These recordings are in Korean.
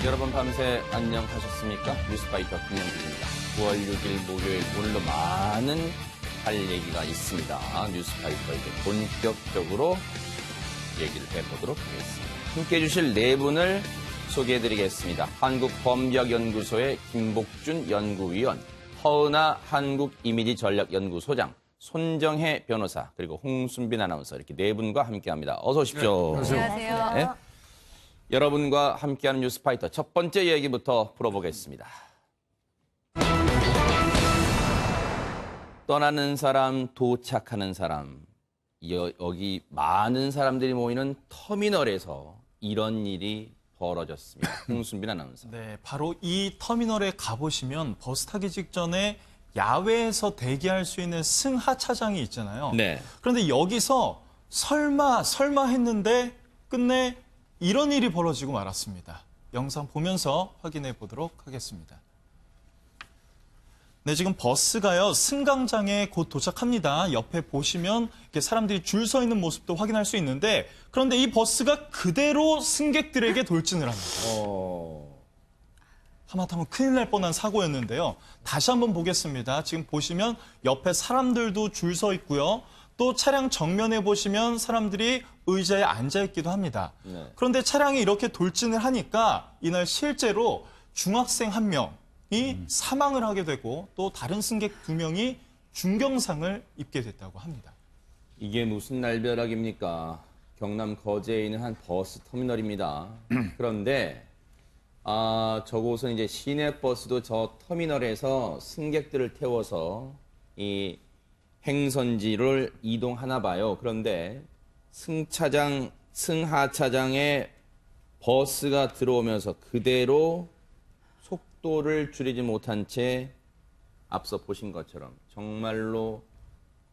여러분 밤새 안녕하셨습니까? 뉴스파이터 김영길입니다. 9월 6일 목요일 오늘도 많은 할 얘기가 있습니다. 뉴스파이터 이제 본격적으로 얘기를 해보도록 하겠습니다. 함께해 주실 네 분을 소개해드리겠습니다. 한국법력연구소의 김복준 연구위원, 허은하 한국이미지전략연구소장, 손정혜 변호사, 그리고 홍순빈 아나운서 이렇게 네 분과 함께합니다. 어서 오십시오. 네, 안녕하세요. 네. 여러분과 함께하는 뉴스파이터 첫 번째 얘기부터 풀어보겠습니다. 떠나는 사람, 도착하는 사람. 여기 많은 사람들이 모이는 터미널에서 이런 일이 벌어졌습니다. 홍순빈 아나운서. 네, 바로 이 터미널에 가보시면 버스 타기 직전에 야외에서 대기할 수 있는 승하차장이 있잖아요. 네. 그런데 여기서 설마 했는데 끝내 이런 일이 벌어지고 말았습니다. 영상 보면서 확인해 보도록 하겠습니다. 네, 지금 버스가요, 승강장에 곧 도착합니다. 옆에 보시면 이렇게 사람들이 줄 서 있는 모습도 확인할 수 있는데, 그런데 이 버스가 그대로 승객들에게 돌진을 합니다. 하마터면 큰일 날 뻔한 사고였는데요. 다시 한번 보겠습니다. 지금 보시면 옆에 사람들도 줄 서 있고요. 또 차량 정면에 보시면 사람들이 의자에 앉아있기도 합니다. 네. 그런데 차량이 이렇게 돌진을 하니까 이날 실제로 중학생 한 명이 사망을 하게 되고 또 다른 승객 2명이 중경상을 입게 됐다고 합니다. 이게 무슨 날벼락입니까? 경남 거제에 있는 한 버스 터미널입니다. 그런데 저곳은 이제 시내버스도 저 터미널에서 승객들을 태워서 이 행선지를 이동하나 봐요. 그런데 승하차장에 버스가 들어오면서 그대로 속도를 줄이지 못한 채 앞서 보신 것처럼 정말로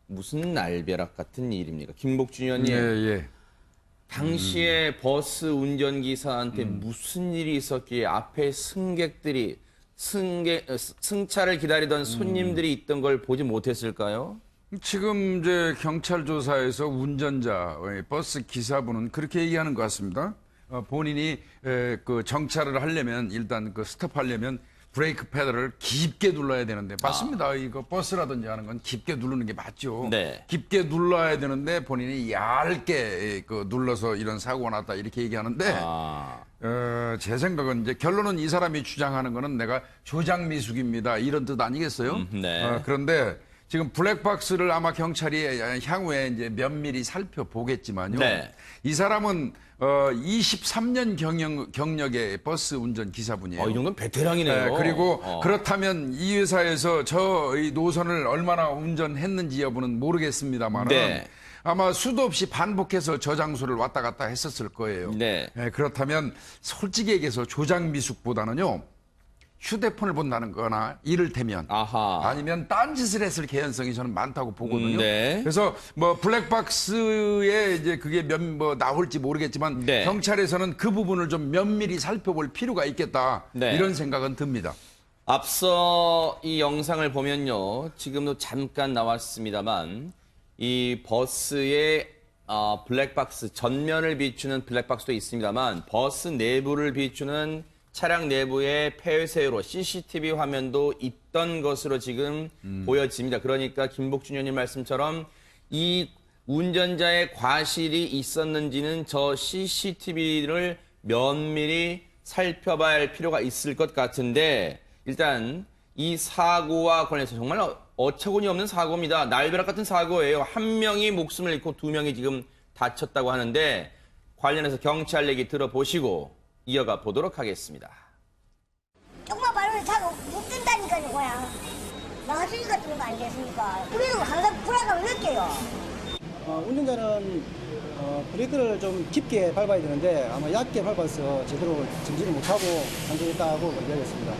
무슨 날벼락 같은 일입니까? 김복준 의원님. 예. 당시에 버스 운전기사한테 무슨 일이 있었기에 앞에 승객들이 승차를 기다리던 손님들이 있던 걸 보지 못했을까요? 지금 이제 경찰 조사에서 운전자, 버스 기사분은 그렇게 얘기하는 것 같습니다. 본인이 그 정차를 하려면 일단 그 스톱하려면 브레이크 페달을 깊게 눌러야 되는데 맞습니다. 이거 버스라든지 하는 건 깊게 누르는 게 맞죠. 네. 깊게 눌러야 되는데 본인이 얇게 그 눌러서 이런 사고가 났다 이렇게 얘기하는데 제 생각은 이제 결론은 이 사람이 주장하는 거는 내가 조장미숙입니다 이런 뜻 아니겠어요? 네. 그런데 지금 블랙박스를 아마 경찰이 향후에 이제 면밀히 살펴보겠지만요. 네. 이 사람은 23년 경력의 버스 운전 기사분이에요. 이 정도면 베테랑이네요. 그리고 그렇다면 이 회사에서 이 노선을 얼마나 운전했는지 여부는 모르겠습니다만 네. 아마 수도 없이 반복해서 저 장소를 왔다 갔다 했었을 거예요. 네. 그렇다면 솔직히 얘기해서 조장미숙보다는요. 휴대폰을 본다는 거나 이를테면 아니면 딴짓을 했을 개연성이 저는 많다고 보거든요. 네. 그래서 뭐 블랙박스에 이제 그게 나올지 모르겠지만 네. 경찰에서는 그 부분을 좀 면밀히 살펴볼 필요가 있겠다. 네. 이런 생각은 듭니다. 앞서 이 영상을 보면요. 지금도 잠깐 나왔습니다만 이 버스의 블랙박스 전면을 비추는 블랙박스도 있습니다만 버스 내부를 비추는 차량 내부에 폐쇄로 CCTV 화면도 있던 것으로 지금 보여집니다. 그러니까 김복준 의원님 말씀처럼 이 운전자의 과실이 있었는지는 저 CCTV를 면밀히 살펴봐야 할 필요가 있을 것 같은데 일단 이 사고와 관련해서 정말 어처구니 없는 사고입니다. 날벼락 같은 사고예요. 한 명이 목숨을 잃고 2명이 지금 다쳤다고 하는데 관련해서 경찰 얘기 들어보시고 이어가 보도록 하겠습니다. 조금만 바르면 차가 못 뜬다니까요, 그냥. 나가시니까 뜨는 거 아니겠습니까? 우리는 항상 불안감을 느껴요. 운전자는 브레이크를 좀 깊게 밟아야 되는데 아마 얕게 밟아서 제대로 정지를 못하고 단속했다고 이야기했습니다.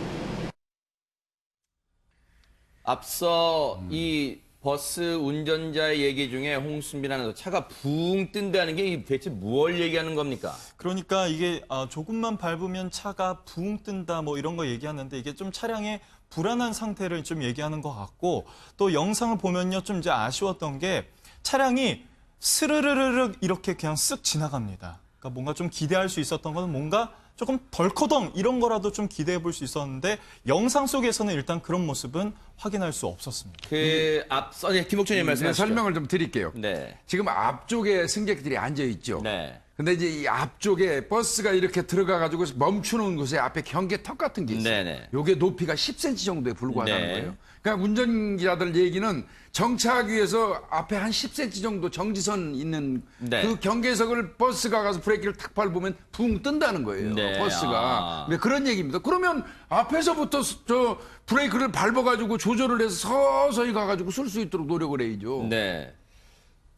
앞서 이 버스 운전자의 얘기 중에 홍순빈 아나운서 차가 붕 뜬다는 게 대체 무엇을 얘기하는 겁니까? 그러니까 이게 조금만 밟으면 차가 붕 뜬다 뭐 이런 거 얘기하는데 이게 좀 차량의 불안한 상태를 좀 얘기하는 것 같고 또 영상을 보면요 좀 이제 아쉬웠던 게 차량이 스르르르륵 이렇게 그냥 쓱 지나갑니다. 그러니까 뭔가 좀 기대할 수 있었던 거는 뭔가 조금 덜커덩 이런 거라도 좀 기대해 볼 수 있었는데 영상 속에서는 일단 그런 모습은 확인할 수 없었습니다. 그 앞서 김옥준님 네, 말씀하시죠. 설명을 좀 드릴게요. 네. 지금 앞쪽에 승객들이 앉아 있죠. 네. 근데 이제 이 앞쪽에 버스가 이렇게 들어가 가지고 멈추는 곳에 앞에 경계턱 같은 게 있어요. 네네. 요게 높이가 10cm 정도에 불과하다는 네. 거예요. 그러니까 운전기사들 얘기는 정차하기 위해서 앞에 한 10cm 정도 정지선 있는 네. 그 경계석을 버스가 가서 브레이크를 탁 밟으면 붕 뜬다는 거예요. 네. 버스가. 아. 네, 그런 얘기입니다. 그러면 앞에서부터 저 브레이크를 밟아가지고 조절을 해서 서서히 가가지고 쓸 수 있도록 노력을 해야죠. 네.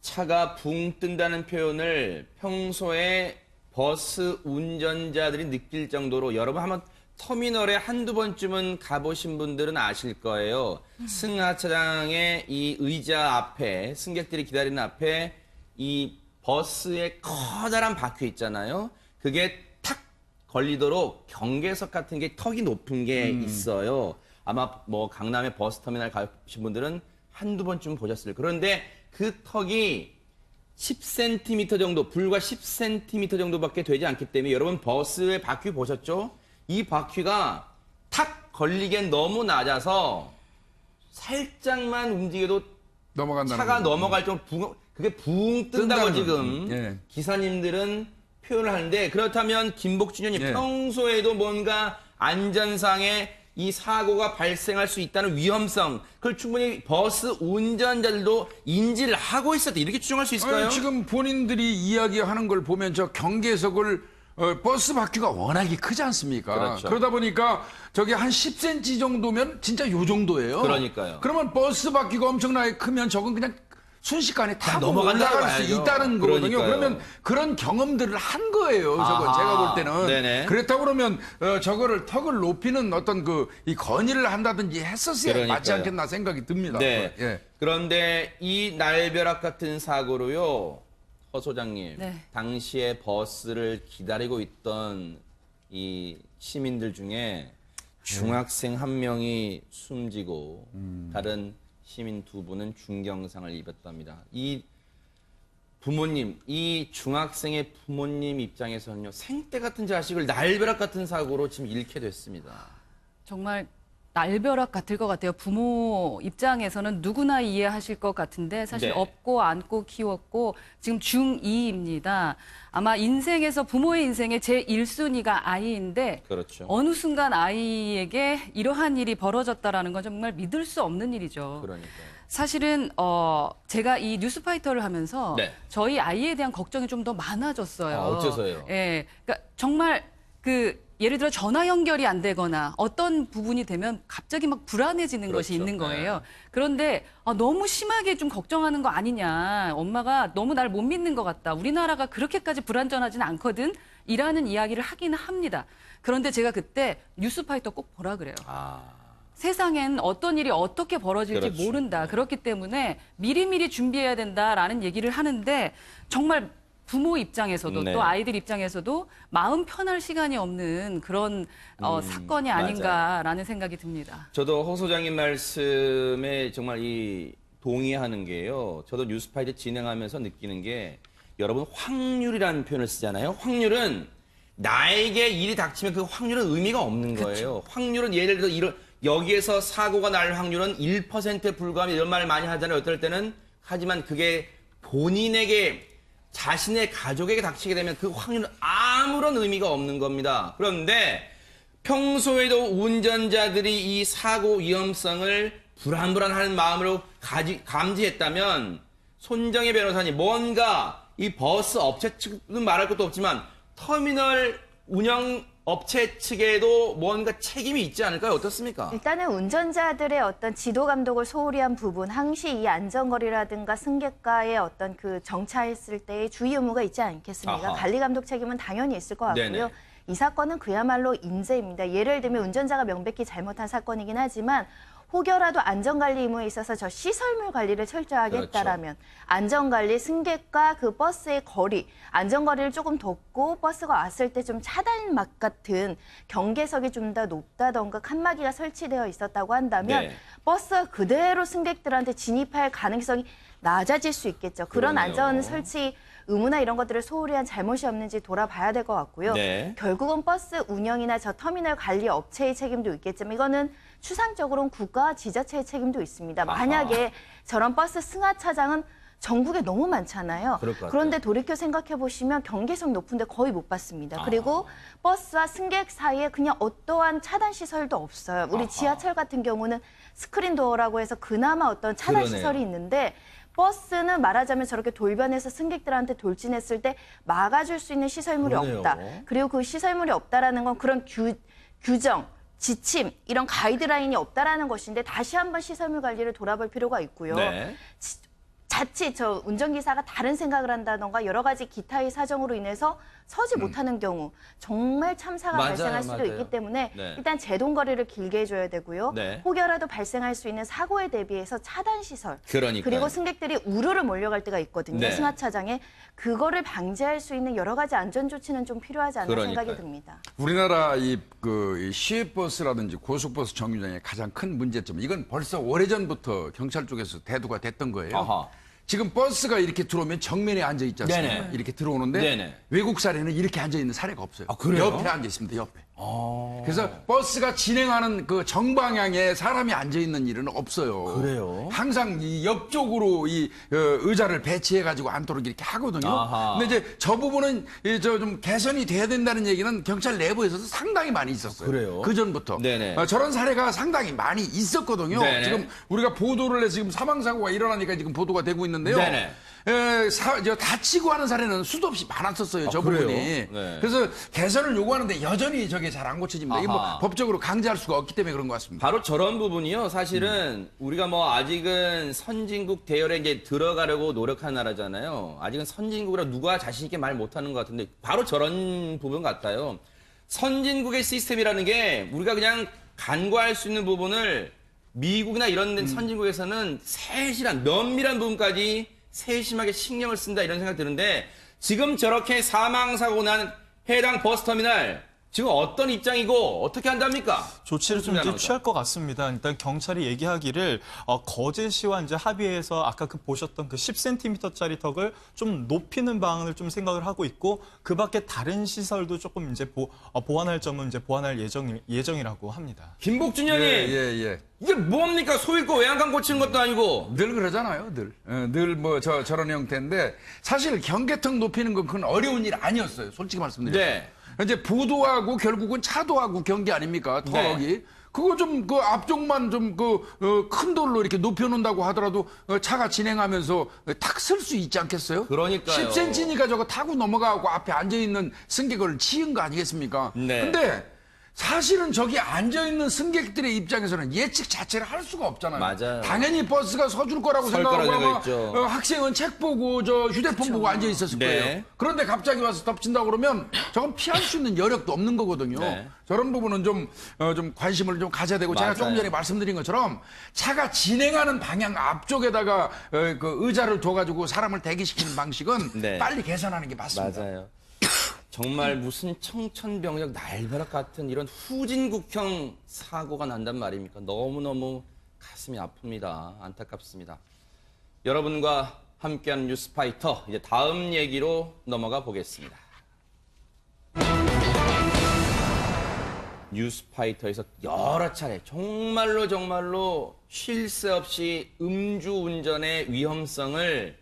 차가 붕 뜬다는 표현을 평소에 버스 운전자들이 느낄 정도로 여러분 한번 터미널에 한두 번쯤은 가보신 분들은 아실 거예요. 승하차장의 이 의자 앞에 승객들이 기다리는 앞에 이 버스의 커다란 바퀴 있잖아요. 그게 탁 걸리도록 경계석 같은 게 턱이 높은 게 있어요. 아마 뭐 강남의 버스터미널 가신 분들은 한두 번쯤 보셨을 거예요. 그런데 그 턱이 10cm 정도, 불과 10cm 정도밖에 되지 않기 때문에 여러분 버스의 바퀴 보셨죠? 이 바퀴가 탁 걸리기엔 너무 낮아서 살짝만 움직여도 넘어간다는 차가 거죠. 넘어갈 정도 그게 붕 뜬다고 뜬다는 지금 거죠. 예. 기사님들은 표현을 하는데 그렇다면 김복준 의원이 예. 평소에도 뭔가 안전상의 이 사고가 발생할 수 있다는 위험성 그걸 충분히 버스 운전자들도 인지를 하고 있었다 이렇게 추정할 수 있을까요? 아니, 지금 본인들이 이야기하는 걸 보면 저 경계석을 버스 바퀴가 워낙에 크지 않습니까? 그렇죠. 그러다 보니까 저게 한 10cm 정도면 진짜 요 정도예요. 그러니까요. 그러면 버스 바퀴가 엄청나게 크면 저건 그냥 순식간에 타고 넘어간다고 올라갈 수 봐야죠. 있다는 거거든요. 그러니까요. 그러면 그런 경험들을 한 거예요. 저건 아하. 제가 볼 때는. 네네. 그렇다 그러면 저거를 턱을 높이는 어떤 이 건의를 한다든지 했었어야 그러니까요. 맞지 않겠나 생각이 듭니다. 네. 예. 그런데 이 날벼락 같은 사고로요, 허 소장님, 네. 당시에 버스를 기다리고 있던 이 시민들 중에 중학생 한 명이 숨지고 다른 시민 두 분은 중경상을 입었답니다. 이 부모님, 이 중학생의 부모님 입장에서는요, 생떼 같은 자식을 날벼락 같은 사고로 지금 잃게 됐습니다. 정말 날벼락 같을 것 같아요. 부모 입장에서는 누구나 이해하실 것 같은데 사실 네. 업고 안고 키웠고 지금 중2입니다. 아마 인생에서 부모의 인생의 제1순위가 아이인데 그렇죠. 어느 순간 아이에게 이러한 일이 벌어졌다라는 건 정말 믿을 수 없는 일이죠. 그러니까요. 사실은 제가 이 뉴스파이터를 하면서 네. 저희 아이에 대한 걱정이 좀 더 많아졌어요. 아, 어째서요? 예, 그러니까 정말 예를 들어 전화 연결이 안 되거나 어떤 부분이 되면 갑자기 막 불안해지는 것이 그렇죠. 있는 거예요. 네. 그런데 너무 심하게 좀 걱정하는 거 아니냐. 엄마가 너무 날 못 믿는 것 같다. 우리나라가 그렇게까지 불안전하지는 않거든. 이라는 이야기를 하기는 합니다. 그런데 제가 그때 뉴스파이터 꼭 보라 그래요. 아, 세상엔 어떤 일이 어떻게 벌어질지 그렇죠. 모른다. 그렇기 때문에 미리미리 준비해야 된다라는 얘기를 하는데 정말 부모 입장에서도 네. 또 아이들 입장에서도 마음 편할 시간이 없는 그런 사건이 아닌가라는 생각이 듭니다. 저도 허 소장님 말씀에 정말 동의하는 게요. 저도 뉴스파이터 진행하면서 느끼는 게 여러분 확률이라는 표현을 쓰잖아요. 확률은 나에게 일이 닥치면 그 확률은 의미가 없는 거예요. 확률은 예를 들어 여기에서 사고가 날 확률은 1%에 불과하면 이런 말을 많이 하잖아요. 어떨 때는. 하지만 그게 본인에게 자신의 가족에게 닥치게 되면 그 확률은 아무런 의미가 없는 겁니다. 그런데 평소에도 운전자들이 이 사고 위험성을 불안불안하는 마음으로 감지했다면 손정혜 변호사님 뭔가 이 버스 업체 측은 말할 것도 없지만 터미널 운영 업체 측에도 뭔가 책임이 있지 않을까요? 어떻습니까? 일단은 운전자들의 어떤 지도 감독을 소홀히 한 부분, 항시 이 안전거리라든가 승객과의 어떤 그 정차했을 때의 주의 의무가 있지 않겠습니까? 아하. 관리 감독 책임은 당연히 있을 것 같고요. 네네. 이 사건은 그야말로 인재입니다. 예를 들면 운전자가 명백히 잘못한 사건이긴 하지만 혹여라도 안전관리 의무에 있어서 저 시설물 관리를 철저하게 그렇죠. 했다라면 안전관리, 승객과 그 버스의 거리, 안전거리를 조금 뒀고 버스가 왔을 때 좀 차단막 같은 경계석이 좀 더 높다던가 칸막이가 설치되어 있었다고 한다면 네. 버스가 그대로 승객들한테 진입할 가능성이 낮아질 수 있겠죠. 그런 그러네요. 안전 설치 의무나 이런 것들을 소홀히 한 잘못이 없는지 돌아봐야 될 것 같고요. 네. 결국은 버스 운영이나 저 터미널 관리 업체의 책임도 있겠지만 이거는 추상적으로는 국가와 지자체의 책임도 있습니다. 만약에 저런 버스 승하 차장은 전국에 너무 많잖아요. 그럴 것 같아요. 그런데 돌이켜 생각해 보시면 경계성 높은데 거의 못 봤습니다. 그리고 버스와 승객 사이에 그냥 어떠한 차단 시설도 없어요. 우리 지하철 같은 경우는 스크린 도어라고 해서 그나마 어떤 차단 그러네요. 시설이 있는데 버스는 말하자면 저렇게 돌변해서 승객들한테 돌진했을 때 막아줄 수 있는 시설물이 그러네요. 없다. 그리고 그 시설물이 없다라는 건 그런 규정, 지침, 이런 가이드라인이 없다라는 것인데 다시 한번 시설물 관리를 돌아볼 필요가 있고요. 네. 자칫 저 운전기사가 다른 생각을 한다던가 여러 가지 기타의 사정으로 인해서 서지 못하는 경우 정말 참사가 맞아요, 발생할 수도 맞아요. 있기 때문에 네. 일단 제동거리를 길게 해줘야 되고요. 네. 혹여라도 발생할 수 있는 사고에 대비해서 차단시설 그러니까요. 그리고 승객들이 우르르 몰려갈 때가 있거든요. 네. 승하차장에 그거를 방지할 수 있는 여러 가지 안전조치는 좀 필요하지 않나 그러니까요. 생각이 듭니다. 우리나라 이 시외버스라든지 고속버스 정류장의 가장 큰 문제점, 이건 벌써 오래전부터 경찰 쪽에서 대두가 됐던 거예요. 아하. 지금 버스가 이렇게 들어오면 정면에 앉아 있지 않습니까? 네네. 이렇게 들어오는데 네네. 외국 사례는 이렇게 앉아 있는 사례가 없어요. 아, 그래요? 옆에 앉아 있습니다. 옆에. 그래서 버스가 진행하는 그 정방향에 사람이 앉아 있는 일은 없어요. 그래요? 항상 이 옆쪽으로 이 의자를 배치해 가지고 앉도록 이렇게 하거든요. 아하. 근데 이제 저 부분은 좀 개선이 돼야 된다는 얘기는 경찰 내부에서도 상당히 많이 있었어요. 그래요? 그 전부터. 네네. 저런 사례가 상당히 많이 있었거든요. 네네. 지금 우리가 보도를 해서 지금 사망 사고가 일어나니까 지금 보도가 되고 있는데요. 네네. 다치고 하는 사례는 수도 없이 많았었어요. 저 그래요? 부분이. 네. 그래서 개선을 요구하는데 여전히 저게 잘 안 고쳐집니다. 이게 뭐 아하. 법적으로 강제할 수가 없기 때문에 그런 것 같습니다. 바로 저런 부분이요. 사실은 우리가 뭐 아직은 선진국 대열에 이제 들어가려고 노력하는 나라잖아요. 아직은 선진국이라 누가 자신 있게 말 못하는 것 같은데 바로 저런 부분 같아요. 선진국의 시스템이라는 게 우리가 그냥 간과할 수 있는 부분을 미국이나 이런 데 선진국에서는 세실한 면밀한 부분까지 세심하게 신경을 쓴다 이런 생각 드는데 지금 저렇게 사망사고 난 해당 버스터미널 지금 어떤 입장이고 어떻게 한답니까? 조치를 좀 이제 취할 것 같습니다. 일단 경찰이 얘기하기를 거제시와 이제 합의해서 아까 보셨던 그 10cm짜리 턱을 좀 높이는 방안을 좀 생각을 하고 있고 그 밖에 다른 시설도 조금 이제 보완할 점은 이제 보완할 예정이라고 합니다. 김복준 의원님 예. 이게 뭡니까? 소일거 외양간 고치는 것도 아니고 늘 그러잖아요, 늘. 늘 뭐 저런 형태인데 사실 경계턱 높이는 건 그건 어려운 일 아니었어요. 솔직히 말씀드려요. 네. 이제 부도하고 결국은 차도하고 경계 아닙니까? 턱이. 네. 그거 좀 그 앞쪽만 좀 큰 돌로 이렇게 높여놓는다고 하더라도 차가 진행하면서 탁 쓸 수 있지 않겠어요? 그러니까요. 10cm니까 저거 타고 넘어가고 앞에 앉아있는 승객을 치은 거 아니겠습니까? 네. 근데 사실은 저기 앉아있는 승객들의 입장에서는 예측 자체를 할 수가 없잖아요. 맞아요. 당연히 버스가 서줄 거라고 설 생각하고 거라고 아마 생각했죠. 학생은 책 보고 저 휴대폰 보고 앉아 있었을 네. 거예요. 그런데 갑자기 와서 덮친다고 그러면 저건 피할 수 있는 여력도 없는 거거든요. 네. 저런 부분은 좀 관심을 좀 가져야 되고 제가 조금 맞아요. 전에 말씀드린 것처럼 차가 진행하는 방향 앞쪽에다가 그 의자를 둬가지고 사람을 대기시키는 방식은 네. 빨리 개선하는 게 맞습니다. 맞아요. 정말 무슨 청천벽력 날벼락 같은 이런 후진국형 사고가 난단 말입니까? 너무너무 가슴이 아픕니다. 안타깝습니다. 여러분과 함께하는 뉴스파이터 이제 다음 얘기로 넘어가 보겠습니다. 뉴스파이터에서 여러 차례 정말로 쉴 새 없이 음주운전의 위험성을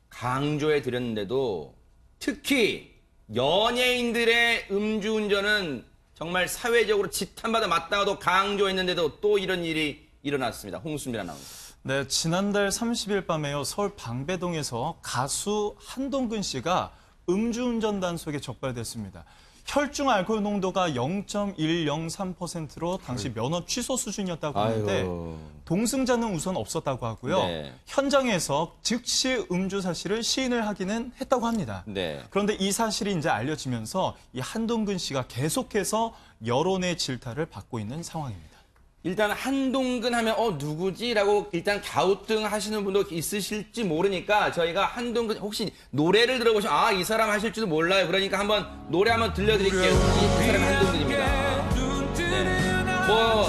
강조해 드렸는데도 특히 연예인들의 음주운전은 정말 사회적으로 지탄받아 마땅하도 강조했는데도 또 이런 일이 일어났습니다. 홍순민 아나운서. 네, 지난달 30일 밤에요. 서울 방배동에서 가수 한동근 씨가 음주운전 단속에 적발됐습니다. 혈중 알코올 농도가 0.103%로 당시 면허 취소 수준이었다고 하는데 아이고. 동승자는 우선 없었다고 하고요. 네. 현장에서 즉시 음주 사실을 시인을 하기는 했다고 합니다. 네. 그런데 이 사실이 이제 알려지면서 이 한동근 씨가 계속해서 여론의 질타를 받고 있는 상황입니다. 일단 한동근 하면 누구지라고 일단 갸우뚱하시는 분도 있으실지 모르니까 저희가 한동근 혹시 노래를 들어보시면 이 사람 하실지도 몰라요. 그러니까 한번 노래 한번 들려드릴게요. 이 사람이 한동근입니다. 네. 뭐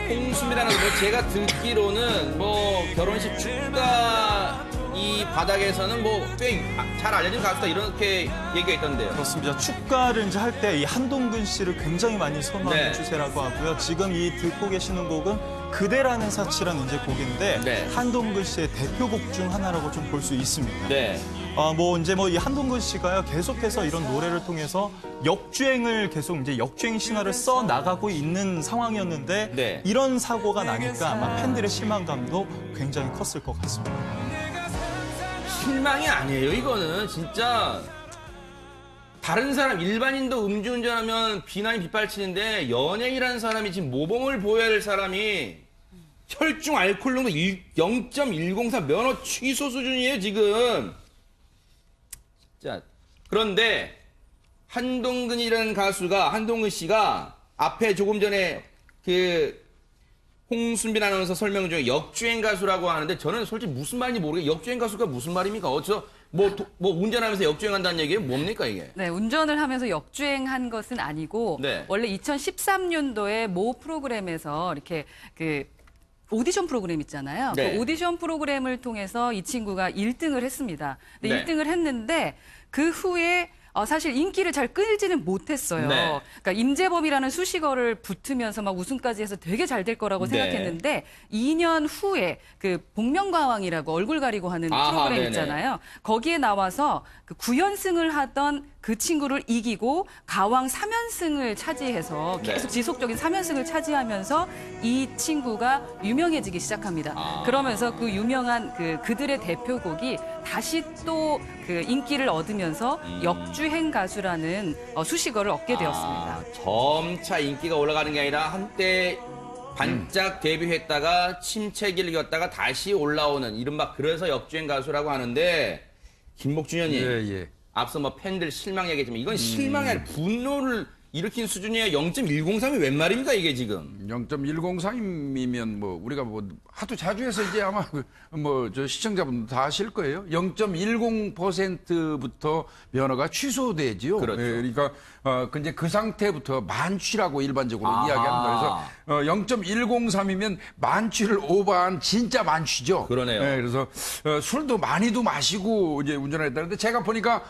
홍수미라는 제가 듣기로는 뭐 결혼식 축가 이 바닥에서는 뭐 꽤 잘 알려진 가수다 이렇게 얘기가 있던데요. 그렇습니다. 축가를 이제 할 때 이 한동근 씨를 굉장히 많이 선호하는 네. 추세라고 하고요. 지금 이 듣고 계시는 곡은 그대라는 사치라는 이제 곡인데 네. 한동근 씨의 대표곡 중 하나라고 좀 볼 수 있습니다. 네. 이 한동근 씨가요 계속해서 이런 노래를 통해서 역주행을 계속 이제 역주행 신화를 써 나가고 있는 상황이었는데 네. 이런 사고가 나니까 아마 팬들의 실망감도 굉장히 컸을 것 같습니다. 실망이 아니에요. 이거는 진짜 다른 사람 일반인도 음주운전하면 비난이 빗발치는데 연예인이라는 사람이 지금 모범을 보여야 될 사람이 혈중 알코올 농도 0.103 면허 취소 수준이에요 지금. 자 그런데 한동근 씨가 앞에 조금 전에 그 홍순빈 아나운서 설명 중에 역주행 가수라고 하는데 저는 솔직히 무슨 말인지 모르겠어요. 역주행 가수가 무슨 말입니까? 뭐 운전하면서 역주행한다는 얘기예요? 뭡니까 이게? 네, 운전을 하면서 역주행한 것은 아니고 네. 원래 2013년도에 모 프로그램에서 이렇게 그 오디션 프로그램 있잖아요. 네. 그 오디션 프로그램을 통해서 이 친구가 1등을 했습니다. 근데 네. 1등을 했는데 그 후에 사실 인기를 잘 끌지는 못했어요. 네. 그러니까 임재범이라는 수식어를 붙으면서 막 우승까지 해서 되게 잘 될 거라고 네. 생각했는데 2년 후에 그 복면가왕이라고 얼굴 가리고 하는 아하, 프로그램 네네. 있잖아요. 거기에 나와서 그 9연승을 하던 그 친구를 이기고 가왕 3연승을 차지해서 계속 지속적인 3연승을 차지하면서 이 친구가 유명해지기 시작합니다. 그러면서 그 유명한 그들의 대표곡이 다시 또 그 인기를 얻으면서 역주행 가수라는 수식어를 얻게 되었습니다. 점차 인기가 올라가는 게 아니라 한때 반짝 데뷔했다가 침체기를 겪다가 다시 올라오는 이른바 그래서 역주행 가수라고 하는데 김복준 의원님 예. 앞서 뭐 팬들 실망 얘기했지만 이건 실망이 아니라 분노를 일으킨 수준이에요. 0.103이 웬 말입니까 이게 지금? 0.103이면 뭐 우리가 뭐 하도 자주 해서 이제 아마 뭐 저 시청자분들 다 아실 거예요. 0.10%부터 면허가 취소되지요. 그렇죠. 그러니까 근데 그 상태부터 만취라고 일반적으로 아하. 이야기합니다. 그래서 0.103이면 만취를 오버한 진짜 만취죠. 그러네요. 그래서 술도 많이도 마시고 이제 운전을 했다는데 제가 보니까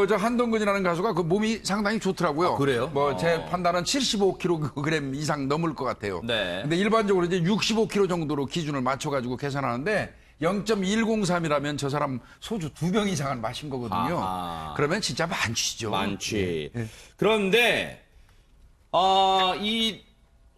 저 한동근이라는 가수가 그 몸이 상당히 좋더라고요. 아, 그래요? 뭐 제 판단은 75kg 이상 넘을 것 같아요. 네. 근데 일반적으로 이제 65kg 정도로 기준을 맞춰가지고 계산하는데 0.103이라면 저 사람 소주 2병 이상은 마신 거거든요. 아하. 그러면 진짜 만취죠. 만취. 예. 그런데 이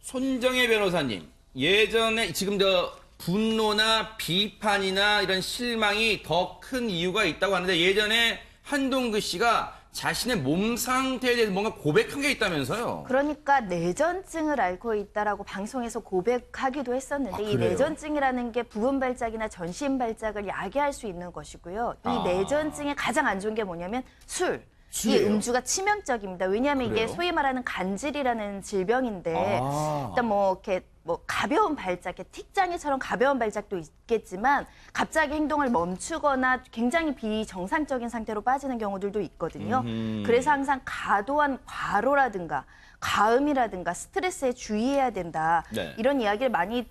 손정혜 변호사님 예전에 지금 저 분노나 비판이나 이런 실망이 더 큰 이유가 있다고 하는데 예전에 한동근 씨가 자신의 몸 상태에 대해서 뭔가 고백한 게 있다면서요? 그러니까 내전증을 앓고 있다라고 방송에서 고백하기도 했었는데 이 그래요? 내전증이라는 게 부분 발작이나 전신 발작을 야기할 수 있는 것이고요. 이 내전증의 가장 안 좋은 게 뭐냐면 술. 이 술이에요? 음주가 치명적입니다. 왜냐하면 이게 그래요? 소위 말하는 간질이라는 질병인데 아. 일단 뭐 이렇게 뭐 가벼운 발작, 이렇게 틱장애처럼 가벼운 발작도 있겠지만 갑자기 행동을 멈추거나 굉장히 비정상적인 상태로 빠지는 경우들도 있거든요. 그래서 항상 과도한 과로라든가 가음이라든가 스트레스에 주의해야 된다. 네. 이런 이야기를 많이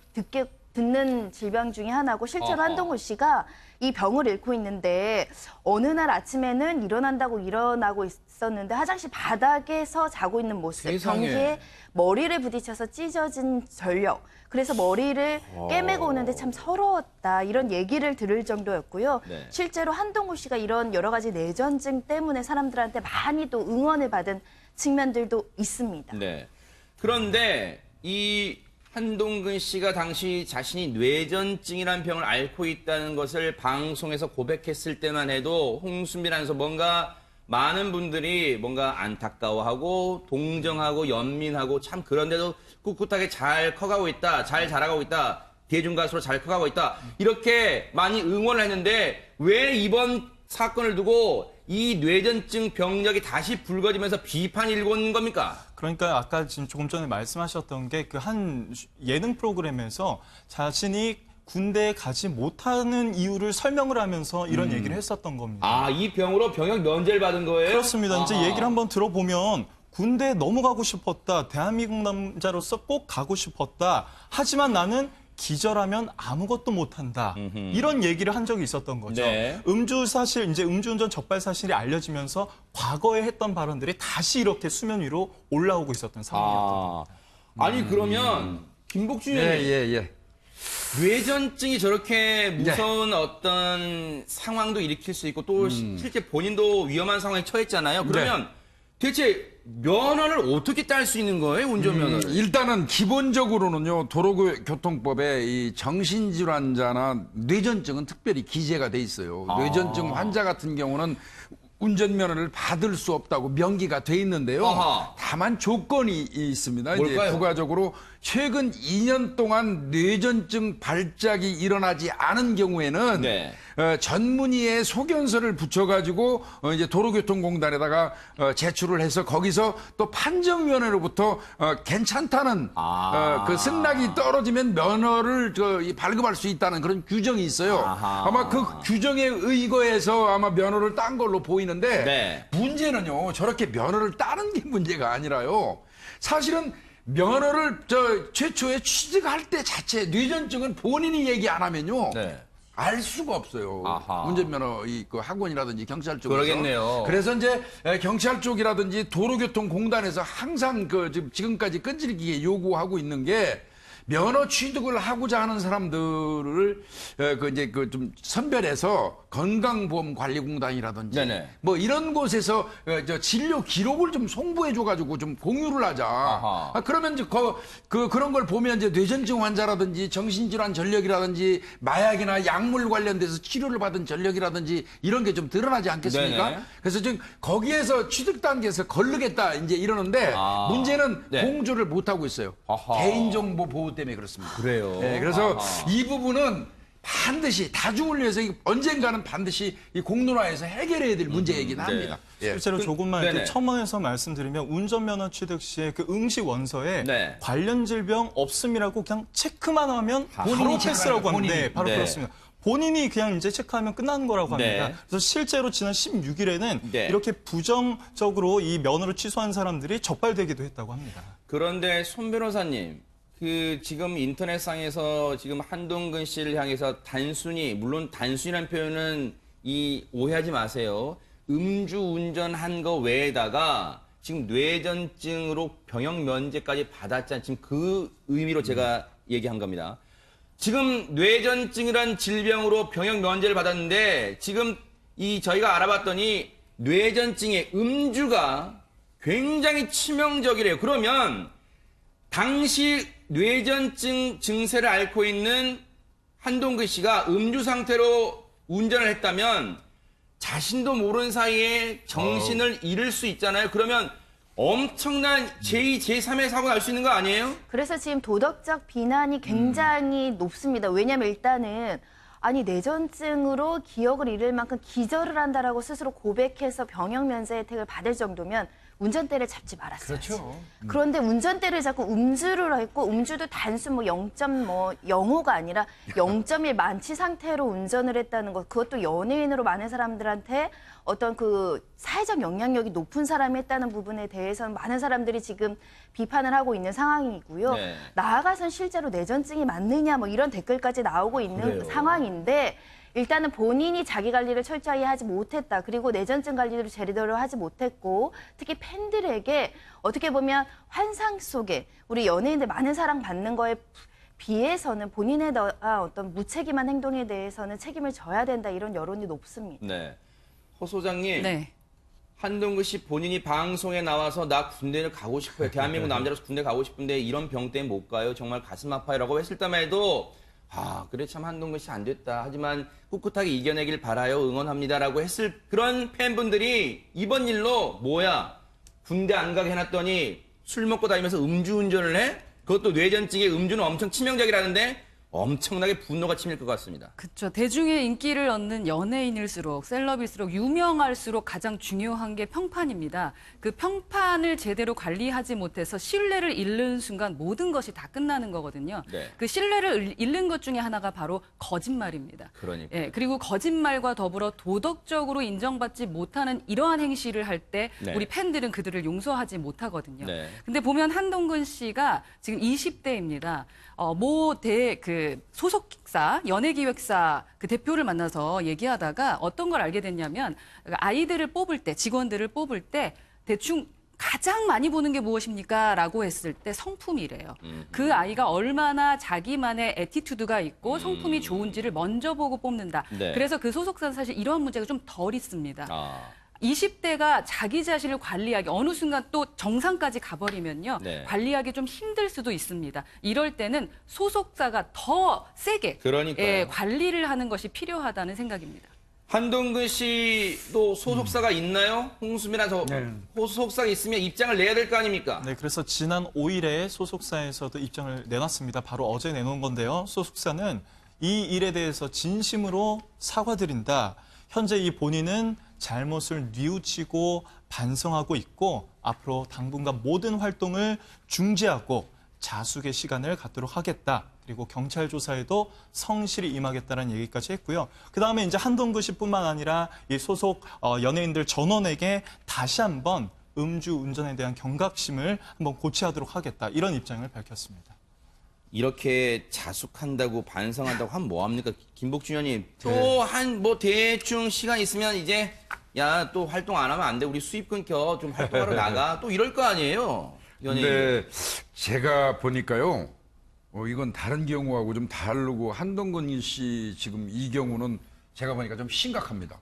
듣는 질병 중에 하나고 실제로 한동훈 씨가 이 병을 앓고 있는데 어느 날 아침에는 일어나고 있었는데 화장실 바닥에서 자고 있는 모습, 세상에. 변기에 머리를 부딪혀서 찢어진 전력. 그래서 머리를 꿰매고 오는데 참 서러웠다. 이런 얘기를 들을 정도였고요. 네. 실제로 한동훈 씨가 이런 여러 가지 내전증 때문에 사람들한테 많이 또 응원을 받은 측면들도 있습니다. 네. 그런데 이 한동근 씨가 당시 자신이 뇌전증이라는 병을 앓고 있다는 것을 방송에서 고백했을 때만 해도 홍순빈 아나운서 뭔가 많은 분들이 뭔가 안타까워하고 동정하고 연민하고 참 그런데도 꿋꿋하게 잘 커가고 있다. 잘 자라가고 있다. 대중가수로 잘 커가고 있다. 이렇게 많이 응원을 했는데 왜 이번 사건을 두고 이 뇌전증 병력이 다시 불거지면서 비판이 일고 온 겁니까? 그러니까 아까 지금 조금 전에 말씀하셨던 게 그 한 예능 프로그램에서 자신이 군대에 가지 못하는 이유를 설명을 하면서 이런 얘기를 했었던 겁니다. 아, 이 병으로 병역 면제를 받은 거예요? 그렇습니다. 이제 아하. 얘기를 한번 들어보면 군대에 너무 가고 싶었다. 대한민국 남자로서 꼭 가고 싶었다. 하지만 나는 기절하면 아무것도 못한다. 이런 얘기를 한 적이 있었던 거죠. 네. 음주운전 적발 사실이 알려지면서 과거에 했던 발언들이 다시 이렇게 수면 위로 올라오고 있었던 상황이었던 겁니다. 아니 그러면 김복준 예, 의원님 예, 예. 뇌전증이 저렇게 무서운 어떤 상황도 일으킬 수 있고 또 실제 본인도 위험한 상황에 처했잖아요. 그러면 대체 면허를 어떻게 딸 수 있는 거예요, 운전면허를? 일단은 기본적으로는요, 도로교통법에 이 정신질환자나 뇌전증은 특별히 기재가 돼 있어요. 뇌전증 환자 같은 경우는 운전면허를 받을 수 없다고 명기가 돼 있는데요. 아하. 다만 조건이 있습니다. 뭘까요? 이제 부가적으로 최근 2년 동안 뇌전증 발작이 일어나지 않은 경우에는 네. 전문의의 소견서를 붙여가지고 이제 도로교통공단에다가 제출을 해서 거기서 또 판정위원회로부터 괜찮다는 그 승낙이 떨어지면 면허를 발급할 수 있다는 그런 규정이 있어요. 아마 그 규정에 의거해서 아마 면허를 딴 걸로 보이는데 네. 문제는요, 저렇게 면허를 따는 게 문제가 아니라요. 사실은 면허를 최초에 취득할 때 자체 뇌전증은 본인이 얘기 안 하면요. 네. 알 수가 없어요. 아하. 운전면허 그 학원이라든지 경찰 쪽에서. 그러겠네요. 그래서 이제 경찰 쪽이라든지 도로교통공단에서 항상 지금까지 끈질기게 요구하고 있는 게 면허 취득을 하고자 하는 사람들을 좀 선별해서 건강보험관리공단이라든지 네네. 뭐 이런 곳에서 진료 기록을 좀 송부해줘가지고 좀 공유를 하자. 아하. 그러면 이제 그런 걸 보면 이제 뇌전증 환자라든지 정신질환 전력이라든지 마약이나 약물 관련돼서 치료를 받은 전력이라든지 이런 게 좀 드러나지 않겠습니까? 네네. 그래서 지금 거기에서 취득 단계에서 걸르겠다 이제 이러는데 문제는 네. 공조를 못 하고 있어요. 아하. 개인정보 보호 때문에 그렇습니다. 그래요. 네, 그래서 아하. 이 부분은 반드시 다중을 위해서 언젠가는 반드시 이 공론화해서 해결해야 될 문제이긴 합니다. 예. 실제로 조금만 네네. 이렇게 첨언해서 말씀드리면 운전면허 취득 시에 그 응시 원서에 네. 관련 질병 없음이라고 그냥 체크만 하면 바로 본인이 패스라고 체크하는 하는데 본인이. 바로 네. 그렇습니다. 본인이 그냥 이제 체크하면 끝나는 거라고 합니다. 네. 그래서 실제로 지난 16일에는 네. 이렇게 부정적으로 이 면허를 취소한 사람들이 적발되기도 했다고 합니다. 그런데 손 변호사님, 지금 인터넷상에서 지금 한동근 씨를 향해서 물론 단순이라는 표현은 오해하지 마세요. 음주 운전한 거 외에다가 지금 뇌전증으로 병역 면제까지 받았잖아요. 지금 그 의미로 제가 얘기한 겁니다. 지금 뇌전증이란 질병으로 병역 면제를 받았는데 지금 저희가 알아봤더니 뇌전증의 음주가 굉장히 치명적이래요. 그러면 당시 뇌전증 증세를 앓고 있는 한동근 씨가 음주 상태로 운전을 했다면 자신도 모르는 사이에 정신을 잃을 수 있잖아요. 그러면 엄청난 제2, 제3의 사고가 날 수 있는 거 아니에요? 그래서 지금 도덕적 비난이 굉장히 높습니다. 왜냐하면 일단은 아니 뇌전증으로 기억을 잃을 만큼 기절을 한다라고 스스로 고백해서 병역 면제 혜택을 받을 정도면 운전대를 잡지 말았어야지. 그렇죠. 그런데 운전대를 잡고 음주를 했고 음주도 단순 0.05가 아니라 0.1 만취 상태로 운전을 했다는 것, 그것도 연예인으로 많은 사람들한테 어떤 그 사회적 영향력이 높은 사람이 했다는 부분에 대해서는 많은 사람들이 지금 비판을 하고 있는 상황이고요. 네. 나아가선 실제로 뇌전증이 맞느냐 이런 댓글까지 나오고 있는 그래요. 상황인데 일단은 본인이 자기 관리를 철저히 하지 못했다. 그리고 뇌전증 관리를 제대로 하지 못했고 특히 팬들에게 어떻게 보면 환상 속에 우리 연예인들 많은 사랑 받는 거에 비해서는 본인의 어떤 무책임한 행동에 대해서는 책임을 져야 된다. 이런 여론이 높습니다. 네. 허 소장님. 네. 한동근 씨 본인이 방송에 나와서 나 군대를 가고 싶어요. 대한민국 남자로서 군대 가고 싶은데 이런 병 때문에 못 가요. 정말 가슴 아파요라고 했을 때만 해도 그래 참 한동근 씨 안 됐다. 하지만 꿋꿋하게 이겨내길 바라요. 응원합니다라고 했을 그런 팬분들이 이번 일로 뭐야 군대 안 가게 해놨더니 술 먹고 다니면서 음주운전을 해? 그것도 뇌전증에 음주는 엄청 치명적이라는데 엄청나게 분노가 치밀 것 같습니다. 그렇죠. 대중의 인기를 얻는 연예인일수록 셀럽일수록 유명할수록 가장 중요한 게 평판입니다. 그 평판을 제대로 관리하지 못해서 신뢰를 잃는 순간 모든 것이 다 끝나는 거거든요. 네. 그 신뢰를 잃는 것 중에 하나가 바로 거짓말입니다. 그러니까. 예, 그리고 거짓말과 더불어 도덕적으로 인정받지 못하는 이러한 행실을 할 때 네. 우리 팬들은 그들을 용서하지 못하거든요. 네. 근데 보면 한동근 씨가 지금 20대입니다. 그 소속사, 연예기획사 그 대표를 만나서 얘기하다가 어떤 걸 알게 됐냐면 아이들을 뽑을 때, 직원들을 뽑을 때 대충 가장 많이 보는 게 무엇입니까? 라고 했을 때 성품이래요. 그 아이가 얼마나 자기만의 애티튜드가 있고 성품이 좋은지를 먼저 보고 뽑는다. 네. 그래서 그 소속사는 사실 이런 문제가 좀 덜 있습니다. 아, 20대가 자기 자신을 관리하기 어느 순간 또 정상까지 가버리면요. 네. 관리하기 좀 힘들 수도 있습니다. 이럴 때는 소속사가 더 세게 그러니까요. 관리를 하는 것이 필요하다는 생각입니다. 한동근 씨도 소속사가 있나요? 홍수미나 저 소속사가 있으면 입장을 내야 될 거 아닙니까? 네, 그래서 지난 5일에 소속사에서도 입장을 내놨습니다. 바로 어제 내놓은 건데요. 소속사는 이 일에 대해서 진심으로 사과드린다. 현재 이 본인은 잘못을 뉘우치고 반성하고 있고 앞으로 당분간 모든 활동을 중지하고 자숙의 시간을 갖도록 하겠다. 그리고 경찰 조사에도 성실히 임하겠다는 얘기까지 했고요. 그다음에 이제 한동근 씨뿐만 아니라 이 소속 연예인들 전원에게 다시 한번 음주 운전에 대한 경각심을 한번 고취하도록 하겠다. 이런 입장을 밝혔습니다. 이렇게 자숙한다고 반성한다고 하면 뭐합니까? 김복준 의원님 또 한 뭐 대충 시간 있으면 이제 야 또 활동 안 하면 안 돼. 우리 수입 끊겨. 좀 활동하러 나가. 또 이럴 거 아니에요. 연예인. 근데 제가 보니까요, 이건 다른 경우하고 좀 다르고 한동근 씨 지금 이 경우는 제가 보니까 좀 심각합니다.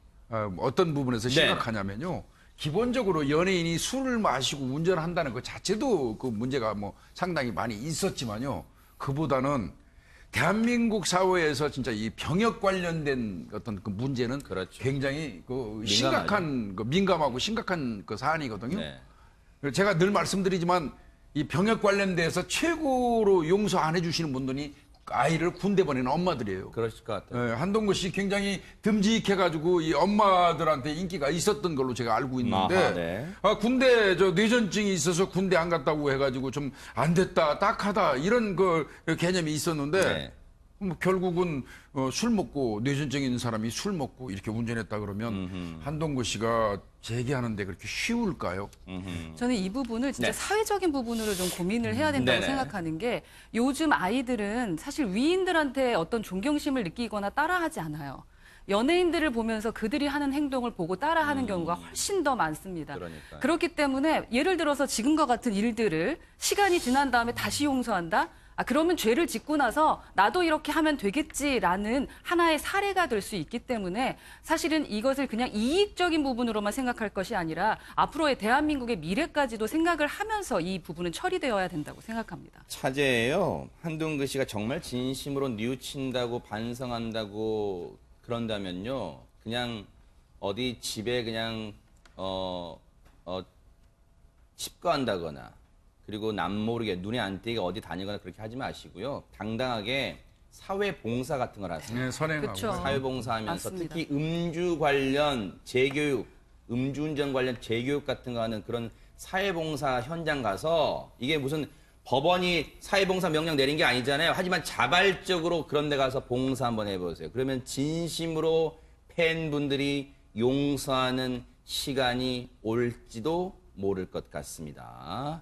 어떤 부분에서 네. 심각하냐면요. 기본적으로 연예인이 술을 마시고 운전한다는 것 자체도 그 문제가 뭐 상당히 많이 있었지만요. 그보다는 대한민국 사회에서 진짜 이 병역 관련된 어떤 그 문제는 그렇죠. 굉장히 그 심각한, 그 민감하고 심각한 그 사안이거든요. 네. 제가 늘 말씀드리지만 이 병역 관련돼서 최고로 용서 안 해주시는 분들이 아이를 군대 보내는 엄마들이에요. 그러실 것 같아요. 한동근 씨 굉장히 듬직해가지고 이 엄마들한테 인기가 있었던 걸로 제가 알고 있는데, 아하, 네. 군대 저 뇌전증이 있어서 군대 안 갔다고 해가지고 좀 안 됐다, 딱하다 이런 그 개념이 있었는데, 네. 뭐 결국은 술 먹고 뇌전증 있는 사람이 술 먹고 이렇게 운전했다 그러면 한동근 씨가 재개하는데 그렇게 쉬울까요? 저는 이 부분을 진짜 네. 사회적인 부분으로 좀 고민을 해야 된다고 네네. 생각하는 게 요즘 아이들은 사실 위인들한테 어떤 존경심을 느끼거나 따라하지 않아요. 연예인들을 보면서 그들이 하는 행동을 보고 따라하는 경우가 훨씬 더 많습니다. 그러니까요. 그렇기 때문에 예를 들어서 지금과 같은 일들을 시간이 지난 다음에 다시 용서한다? 그러면 죄를 짓고 나서 나도 이렇게 하면 되겠지라는 하나의 사례가 될 수 있기 때문에 사실은 이것을 그냥 이익적인 부분으로만 생각할 것이 아니라 앞으로의 대한민국의 미래까지도 생각을 하면서 이 부분은 처리되어야 된다고 생각합니다. 차제예요. 한동근 씨가 정말 진심으로 뉘우친다고 반성한다고 그런다면요. 그냥 어디 집에 그냥 칩거한다거나 그리고 남모르게 눈에 안 띄게 어디 다니거나 그렇게 하지 마시고요. 당당하게 사회봉사 같은 걸 하세요. 네, 선행하고. 그쵸. 사회봉사하면서 맞습니다. 특히 음주 관련 재교육, 음주운전 관련 재교육 같은 거 하는 그런 사회봉사 현장 가서 이게 무슨 법원이 사회봉사 명령 내린 게 아니잖아요. 하지만 자발적으로 그런 데 가서 봉사 한번 해보세요. 그러면 진심으로 팬분들이 용서하는 시간이 올지도 모를 것 같습니다.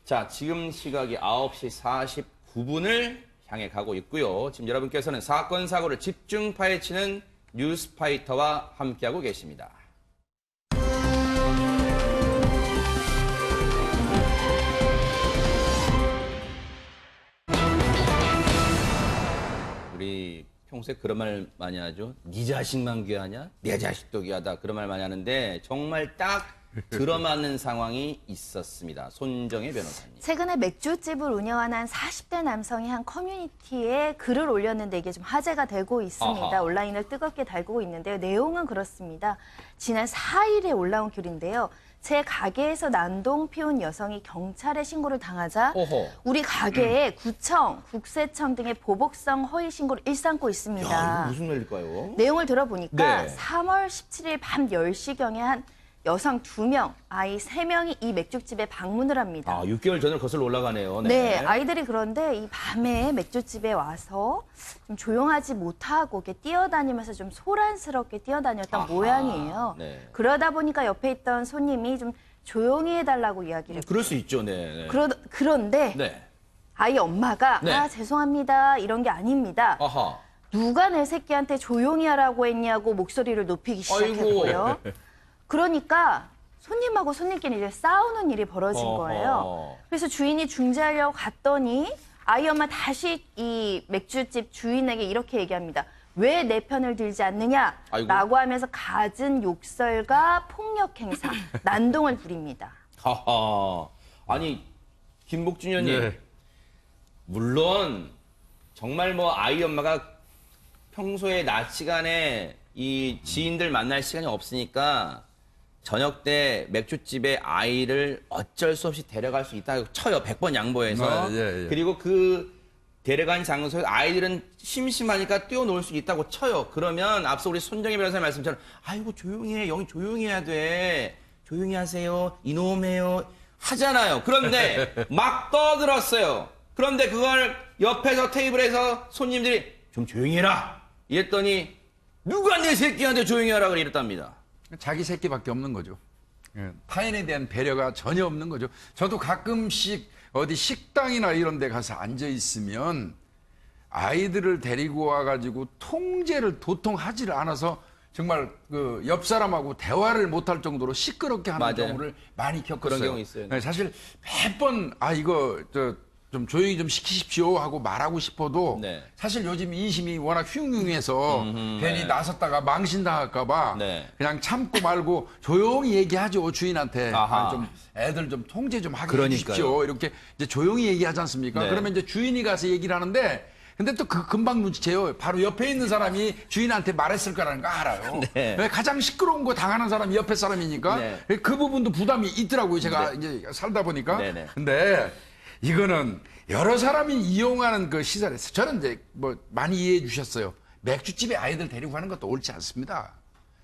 자, 지금 시각이 9시 49분을 향해 가고 있고요. 지금 여러분께서는 사건, 사고를 집중 파헤치는 뉴스파이터와 함께하고 계십니다. 우리 평소에 그런 말 많이 하죠. 네 자식만 귀하냐? 내 자식도 귀하다. 그런 말 많이 하는데 정말 딱 들어맞는 상황이 있었습니다. 손정혜 변호사님. 최근에 맥주집을 운영하는 한 40대 남성이 한 커뮤니티에 글을 올렸는데 이게 좀 화제가 되고 있습니다. 아하. 온라인을 뜨겁게 달구고 있는데요. 내용은 그렇습니다. 지난 4일에 올라온 글인데요. 제 가게에서 난동 피운 여성이 경찰에 신고를 당하자 오호. 우리 가게에 구청, 국세청 등의 보복성 허위 신고를 일삼고 있습니다. 야, 이거 무슨 일일까요? 내용을 들어보니까 네. 3월 17일 밤 10시경에 한 여성 2명, 아이 3명이 이 맥주집에 방문을 합니다. 아, 6개월 전을 거슬러 올라가네요. 네, 아이들이 그런데 이 밤에 맥주집에 와서 좀 조용하지 못하고 이렇게 뛰어다니면서 좀 소란스럽게 뛰어다녔던 아하, 모양이에요. 네. 그러다 보니까 옆에 있던 손님이 좀 조용히 해달라고 이야기를 그럴 수 있죠. 네. 네. 그런데 네. 아이 엄마가 네. 아 죄송합니다 이런 게 아닙니다. 아하. 누가 내 새끼한테 조용히 하라고 했냐고 목소리를 높이기 시작했고요. 그러니까 손님하고 손님끼리 이제 싸우는 일이 벌어진 어허. 거예요. 그래서 주인이 중재하려고 갔더니 아이 엄마 다시 이 맥주집 주인에게 이렇게 얘기합니다. 왜 내 편을 들지 않느냐라고 아이고. 하면서 갖은 욕설과 폭력 행사, 난동을 부립니다. 하하. 아니, 김복준 의원님. 네. 물론, 정말 뭐 아이 엄마가 평소에 낮 시간에 이 지인들 만날 시간이 없으니까 저녁 때 맥주집에 아이를 어쩔 수 없이 데려갈 수 있다고 쳐요. 100번 양보해서. 아, 예, 예. 그리고 그 데려간 장소에 아이들은 심심하니까 뛰어놀 수 있다고 쳐요. 그러면 앞서 우리 손정희 변호사님 말씀처럼 아이고 조용히 해. 영희 조용히 해야 돼. 조용히 하세요. 이놈해요. 하잖아요. 그런데 막 떠들었어요. 그런데 그걸 옆에서 테이블에서 손님들이 좀 조용히 해라. 이랬더니 누가 내 새끼한테 조용히 하라 그래 이랬답니다. 자기 새끼밖에 없는 거죠. 예, 타인에 대한 배려가 전혀 없는 거죠. 저도 가끔씩 어디 식당이나 이런 데 가서 앉아 있으면 아이들을 데리고 와가지고 통제를 도통 하지를 않아서 정말 그 옆 사람하고 대화를 못할 정도로 시끄럽게 하는 맞아요. 경우를 많이 겪었어요. 그런 경우 있어요. 네, 사실 몇 번 이거 좀 조용히 좀 시키십시오 하고 말하고 싶어도 네. 사실 요즘 인심이 워낙 흉흉해서 괜히 네. 나섰다가 망신당할까봐 네. 그냥 참고 말고 조용히 얘기하죠 주인한테. 아하. 좀 애들 좀 통제 좀 하게 그러니까요. 해주십시오. 이렇게 이제 조용히 얘기하지 않습니까? 네. 그러면 이제 주인이 가서 얘기를 하는데 근데 또 금방 눈치채요. 바로 옆에 있는 사람이 주인한테 말했을 거라는 거 알아요. 네. 왜 가장 시끄러운 거 당하는 사람이 옆에 사람이니까 네. 그 부분도 부담이 있더라고요. 제가 이제 살다 보니까. 네네. 근데 이거는 여러 사람이 이용하는 그 시설에서 저는 이제 뭐 많이 이해해 주셨어요. 맥주집에 아이들 데리고 가는 것도 옳지 않습니다.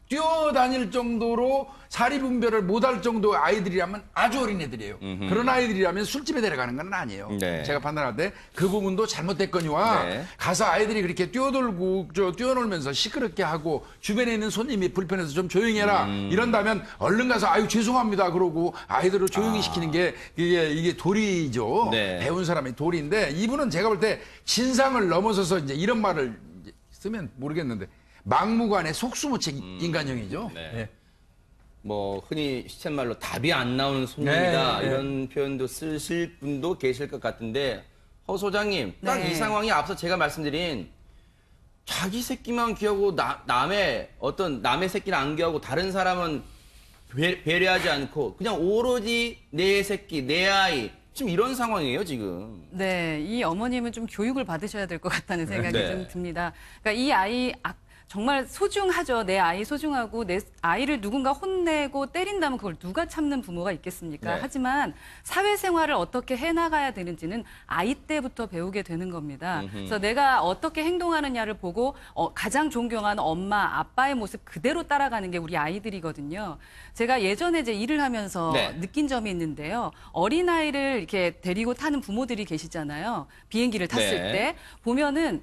뛰어다닐 정도로 사리분별을 못할 정도의 아이들이라면 아주 어린 애들이에요. 그런 아이들이라면 술집에 데려가는 건 아니에요. 네. 제가 판단할 때 그 부분도 잘못됐거니와 네. 가서 아이들이 그렇게 뛰어놀면서 시끄럽게 하고 주변에 있는 손님이 불편해서 좀 조용히 해라 이런다면 얼른 가서 아유 죄송합니다 그러고 아이들을 조용히 시키는 게 이게 도리죠. 네. 배운 사람의 도리인데 이분은 제가 볼 때 진상을 넘어서서 이제 이런 말을 이제 쓰면 모르겠는데 막무가내 속수무책 인간형이죠. 네. 예. 뭐 흔히 시쳇말로 답이 안 나오는 손님이다 네, 네. 이런 표현도 쓰실 분도 계실 것 같은데 허 소장님 딱 네. 이 상황이 앞서 제가 말씀드린 자기 새끼만 귀하고 남의 새끼를 안 귀하고 다른 사람은 배려하지 않고 그냥 오로지 내 새끼 내 아이 지금 이런 상황이에요 지금. 네, 이 어머님은 좀 교육을 받으셔야 될 것 같다는 생각이 네. 좀 듭니다. 그러니까 이 아이 정말 소중하죠. 내 아이 소중하고 내 아이를 누군가 혼내고 때린다면 그걸 누가 참는 부모가 있겠습니까? 네. 하지만 사회생활을 어떻게 해나가야 되는지는 아이 때부터 배우게 되는 겁니다. 그래서 내가 어떻게 행동하느냐를 보고 가장 존경하는 엄마, 아빠의 모습 그대로 따라가는 게 우리 아이들이거든요. 제가 예전에 이제 일을 하면서 네. 느낀 점이 있는데요. 어린아이를 이렇게 데리고 타는 부모들이 계시잖아요. 비행기를 탔을 네. 때 보면은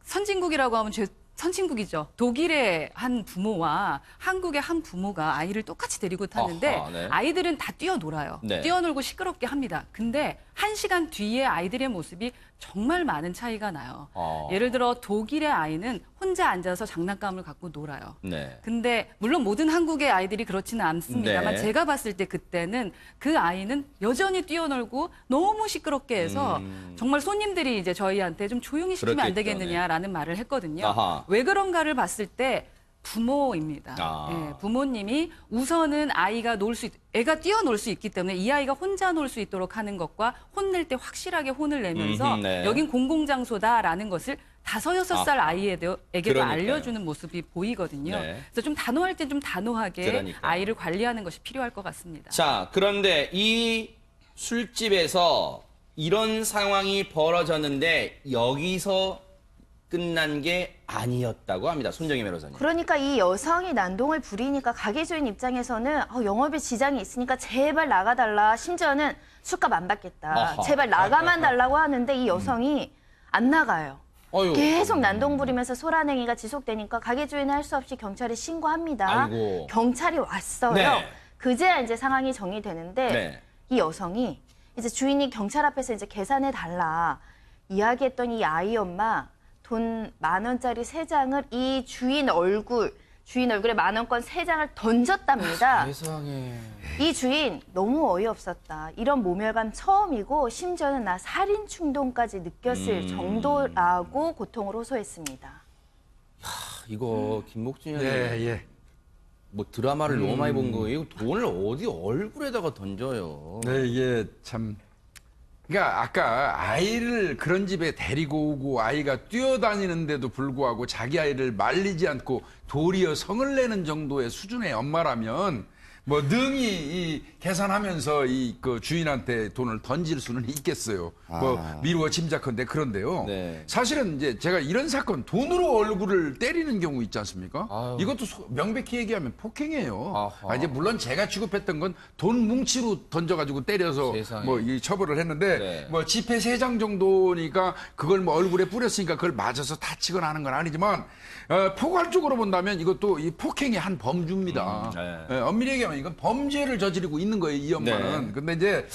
선진국이라고 하면 선진국이죠. 독일의 한 부모와 한국의 한 부모가 아이를 똑같이 데리고 탔는데 아하, 네. 아이들은 다 뛰어놀아요. 네. 뛰어놀고 시끄럽게 합니다. 근데 1시간 뒤에 아이들의 모습이 정말 많은 차이가 나요. 예를 들어 독일의 아이는 혼자 앉아서 장난감을 갖고 놀아요. 네. 근데 물론 모든 한국의 아이들이 그렇지는 않습니다만 네. 제가 봤을 때 그때는 그 아이는 여전히 뛰어놀고 너무 시끄럽게 해서 정말 손님들이 이제 저희한테 좀 조용히 시키면 안 그렇겠죠. 되겠느냐라는 말을 했거든요. 아하. 왜 그런가를 봤을 때 부모입니다. 아. 예, 부모님이 우선은 애가 뛰어놀 수 있기 때문에 이 아이가 혼자 놀 수 있도록 하는 것과 혼낼 때 확실하게 혼을 내면서 네. 여긴 공공장소다라는 것을 5, 6살 아이에게도 그러니까요. 알려주는 모습이 보이거든요. 네. 그래서 좀 단호할 때 좀 단호하게 그러니까요. 아이를 관리하는 것이 필요할 것 같습니다. 자, 그런데 이 술집에서 이런 상황이 벌어졌는데 여기서 끝난 게 아니었다고 합니다. 손정희 변호사님. 그러니까 이 여성이 난동을 부리니까 가게 주인 입장에서는 영업에 지장이 있으니까 제발 나가달라. 심지어는 술값 안 받겠다. 아하. 제발 나가만 달라고 하는데 이 여성이 안 나가요. 어휴. 계속 난동 부리면서 소란행위가 지속되니까 가게 주인은 할 수 없이 경찰에 신고합니다. 아이고. 경찰이 왔어요. 네. 그제야 이제 상황이 정리되는데 네. 이 여성이 이제 주인이 경찰 앞에서 이제 계산해 달라 이야기했던 이 아이 엄마 돈 10,000원짜리 3장을 이 주인 얼굴에 10,000원권 3장을 던졌답니다. 세상에. 이 주인 너무 어이없었다. 이런 모멸감 처음이고 심지어는 나 살인 충동까지 느꼈을 정도라고 고통을 호소했습니다. 이거 김목준 형이 예. 뭐 드라마를 너무 많이 본 거예요. 돈을 어디 얼굴에다가 던져요. 네, 이게 참. 그러니까 아까 아이를 그런 집에 데리고 오고 아이가 뛰어다니는데도 불구하고 자기 아이를 말리지 않고 도리어 성을 내는 정도의 수준의 엄마라면 뭐 능히 이 계산하면서 이 그 주인한테 돈을 던질 수는 있겠어요. 뭐 미루어 짐작컨대 그런데요. 네. 사실은 이제 제가 이런 사건 돈으로 얼굴을 때리는 경우 있지 않습니까? 아유. 이것도 명백히 얘기하면 폭행이에요. 아하. 이제 물론 제가 취급했던 건 돈 뭉치로 던져가지고 때려서 세상에. 뭐 이 처벌을 했는데 네. 뭐 지폐 3장 정도니까 그걸 뭐 얼굴에 뿌렸으니까 그걸 맞아서 다치거나 하는 건 아니지만 포괄적으로 본다면 이것도 이 폭행의 한 범주입니다. 네. 엄밀히 얘기하면 이건 범죄를 저지르고 있는 거예요, 이 엄마는. 네. 근데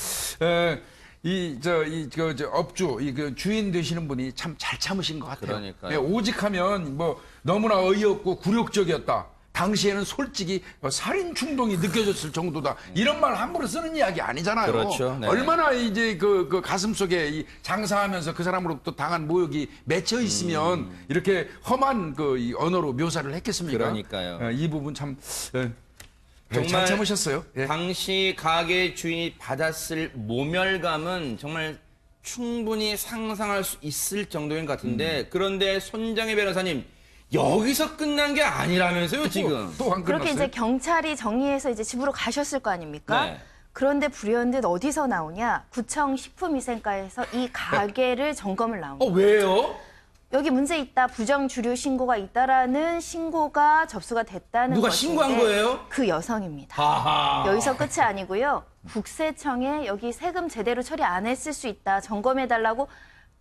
이제 업주, 그 주인 되시는 분이 참 잘 참으신 것 같아요. 그러니까요. 오직하면 뭐 너무나 어이없고 굴욕적이었다. 당시에는 솔직히 살인 충동이 느껴졌을 정도다. 이런 말 함부로 쓰는 이야기 아니잖아요. 그렇죠. 네. 얼마나 이제 그 가슴 속에 이 장사하면서 그 사람으로부터 당한 모욕이 맺혀 있으면 이렇게 험한 이 언어로 묘사를 했겠습니까? 그러니까요. 이 부분 참 잘 정말 참으셨어요. 예. 당시 가게 주인이 받았을 모멸감은 정말 충분히 상상할 수 있을 정도인 것 같은데 그런데 손장희 변호사님 여기서 끝난 게 아니라면서요 지금. 또 안 그렇게 끝났어요? 이제 경찰이 정리해서 이제 집으로 가셨을 거 아닙니까? 네. 그런데 불현듯 어디서 나오냐? 구청 식품위생과에서 이 가게를 점검을 나옵니다. 왜요? 여기 문제 있다, 부정 주류 신고가 있다라는 신고가 접수가 됐다는 누가 것인데 신고한 거예요? 그 여성입니다. 하하. 여기서 끝이 아니고요. 국세청에 여기 세금 제대로 처리 안 했을 수 있다, 점검해달라고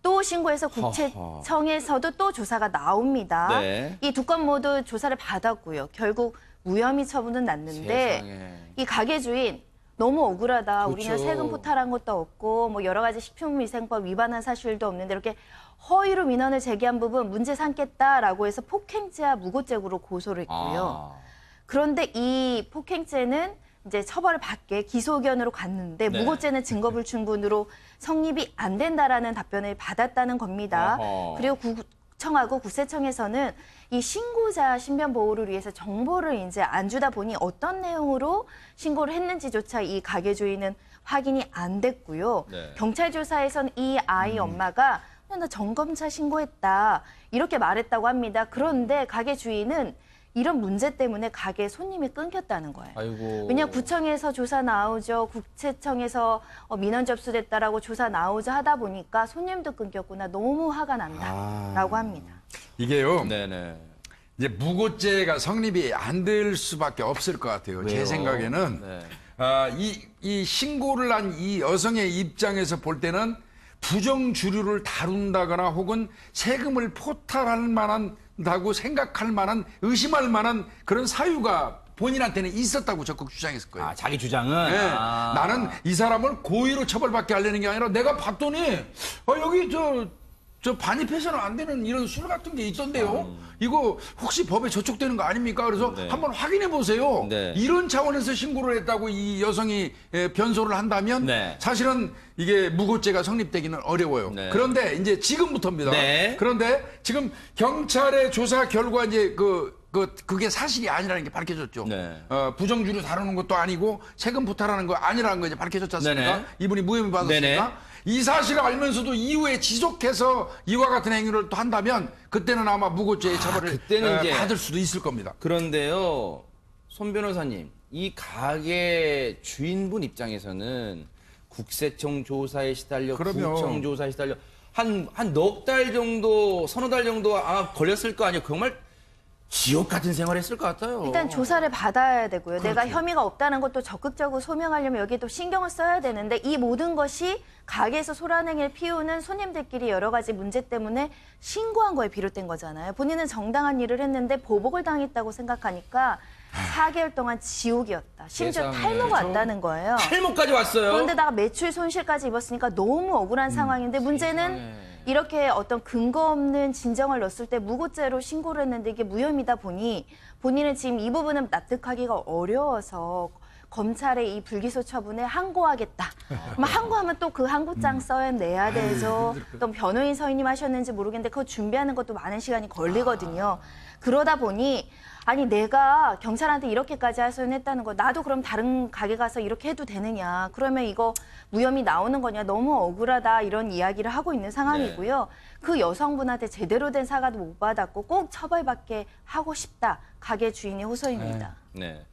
또 신고해서 국세청에서도 또 조사가 나옵니다. 네. 이 두 건 모두 조사를 받았고요. 결국 무혐의 처분은 났는데 세상에. 이 가게 주인 너무 억울하다. 그렇죠. 우리는 세금 포탈한 것도 없고 뭐 여러 가지 식품위생법 위반한 사실도 없는데 이렇게 허위로 민원을 제기한 부분 문제 삼겠다라고 해서 폭행죄와 무고죄로 고소를 했고요. 그런데 이 폭행죄는 이제 처벌을 받게 기소 의견으로 갔는데 네. 무고죄는 증거 불충분으로 성립이 안 된다라는 답변을 받았다는 겁니다. 어허. 그리고 구청하고 국세청에서는 이 신고자 신변 보호를 위해서 정보를 이제 안 주다 보니 어떤 내용으로 신고를 했는지조차 이 가게 주인은 확인이 안 됐고요. 네. 경찰 조사에서는 이 아이 엄마가 나 점검차 신고했다 이렇게 말했다고 합니다. 그런데 가게 주인은 이런 문제 때문에 가게에 손님이 끊겼다는 거예요. 아이고. 왜냐 구청에서 조사 나오죠. 국세청에서 민원 접수됐다라고 조사 나오죠 하다 보니까 손님도 끊겼구나. 너무 화가 난다라고 합니다. 이게요. 네네. 이제 무고죄가 성립이 안 될 수밖에 없을 것 같아요. 왜요? 제 생각에는 네. 이 신고를 한 이 여성의 입장에서 볼 때는 부정 주류를 다룬다거나 혹은 세금을 포탈할 만한다고 생각할 만한 의심할 만한 그런 사유가 본인한테는 있었다고 적극 주장했을 거예요. 아, 자기 주장은? 네, 아. 나는 이 사람을 고의로 처벌받게 하려는 게 아니라 내가 봤더니 여기 저 반입해서는 안 되는 이런 술 같은 게 있던데요. 이거 혹시 법에 저촉되는 거 아닙니까? 그래서 네. 한번 확인해 보세요. 네. 이런 차원에서 신고를 했다고 이 여성이 변소를 한다면 네. 사실은 이게 무고죄가 성립되기는 어려워요. 네. 그런데 이제 지금부터입니다. 네. 그런데 지금 경찰의 조사 결과 이제 그게 사실이 아니라는 게 밝혀졌죠. 네. 부정주류 다루는 것도 아니고 세금 포탈하는 거 아니라는 거 이제 밝혀졌지 않습니까? 네네. 이분이 무혐의 받았으니까. 네네. 이 사실을 알면서도 이후에 지속해서 이와 같은 행위를 또 한다면 그때는 아마 무고죄의 처벌을 그때는 이제 받을 수도 있을 겁니다. 그런데요, 손 변호사님, 이 가게 주인분 입장에서는 국세청 조사에 시달려, 그럼요. 구청 조사에 시달려 한 넉 달 정도, 서너 달 정도 아마 걸렸을 거 아니에요. 정말 지옥 같은 생활했을 것 같아요. 일단 조사를 받아야 되고요. 내가 혐의가 없다는 것도 적극적으로 소명하려면 여기에 또 신경을 써야 되는데 이 모든 것이 가게에서 소란행위를 피우는 손님들끼리 여러 가지 문제 때문에 신고한 거에 비롯된 거잖아요. 본인은 정당한 일을 했는데 보복을 당했다고 생각하니까 4개월 동안 지옥이었다. 심지어 세상에. 탈모가 왔다는 거예요. 탈모까지 왔어요. 그런데다가 매출 손실까지 입었으니까 너무 억울한 상황인데 문제는 이렇게 어떤 근거 없는 진정을 넣었을 때 무고죄로 신고를 했는데 이게 무혐의다 보니 본인은 지금 이 부분은 납득하기가 어려워서 검찰의 이 불기소 처분에 항고하겠다. 그럼 항고하면 또 그 항고장 써내야 되죠. 또 변호인 서인님 하셨는지 모르겠는데 그거 준비하는 것도 많은 시간이 걸리거든요. 그러다 보니 아니 내가 경찰한테 이렇게까지 하소연했다는 거 나도 그럼 다른 가게 가서 이렇게 해도 되느냐. 그러면 이거 무혐의 나오는 거냐. 너무 억울하다 이런 이야기를 하고 있는 상황이고요. 그 여성분한테 제대로 된 사과도 못 받았고 꼭 처벌받게 하고 싶다. 가게 주인이 호소입니다. 네.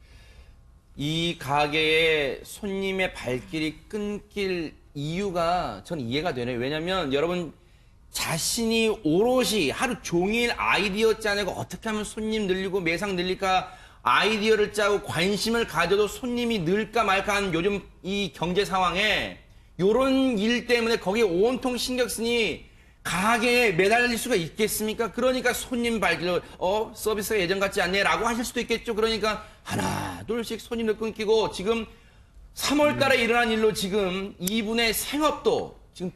이 가게에 손님의 발길이 끊길 이유가 저는 이해가 되네요. 왜냐면 여러분 자신이 오롯이 하루 종일 아이디어 짜내고 어떻게 하면 손님 늘리고 매상 늘릴까 아이디어를 짜고 관심을 가져도 손님이 늘까 말까 하는 요즘 이 경제 상황에 요런 일 때문에 거기에 온통 신경 쓰니 가게에 매달릴 수가 있겠습니까? 그러니까 손님 발길로 서비스가 예전 같지 않네 라고 하실 수도 있겠죠. 그러니까 하나 둘씩 손님들 끊기고 지금 3월 달에 일어난 일로 지금 이분의 생업도 지금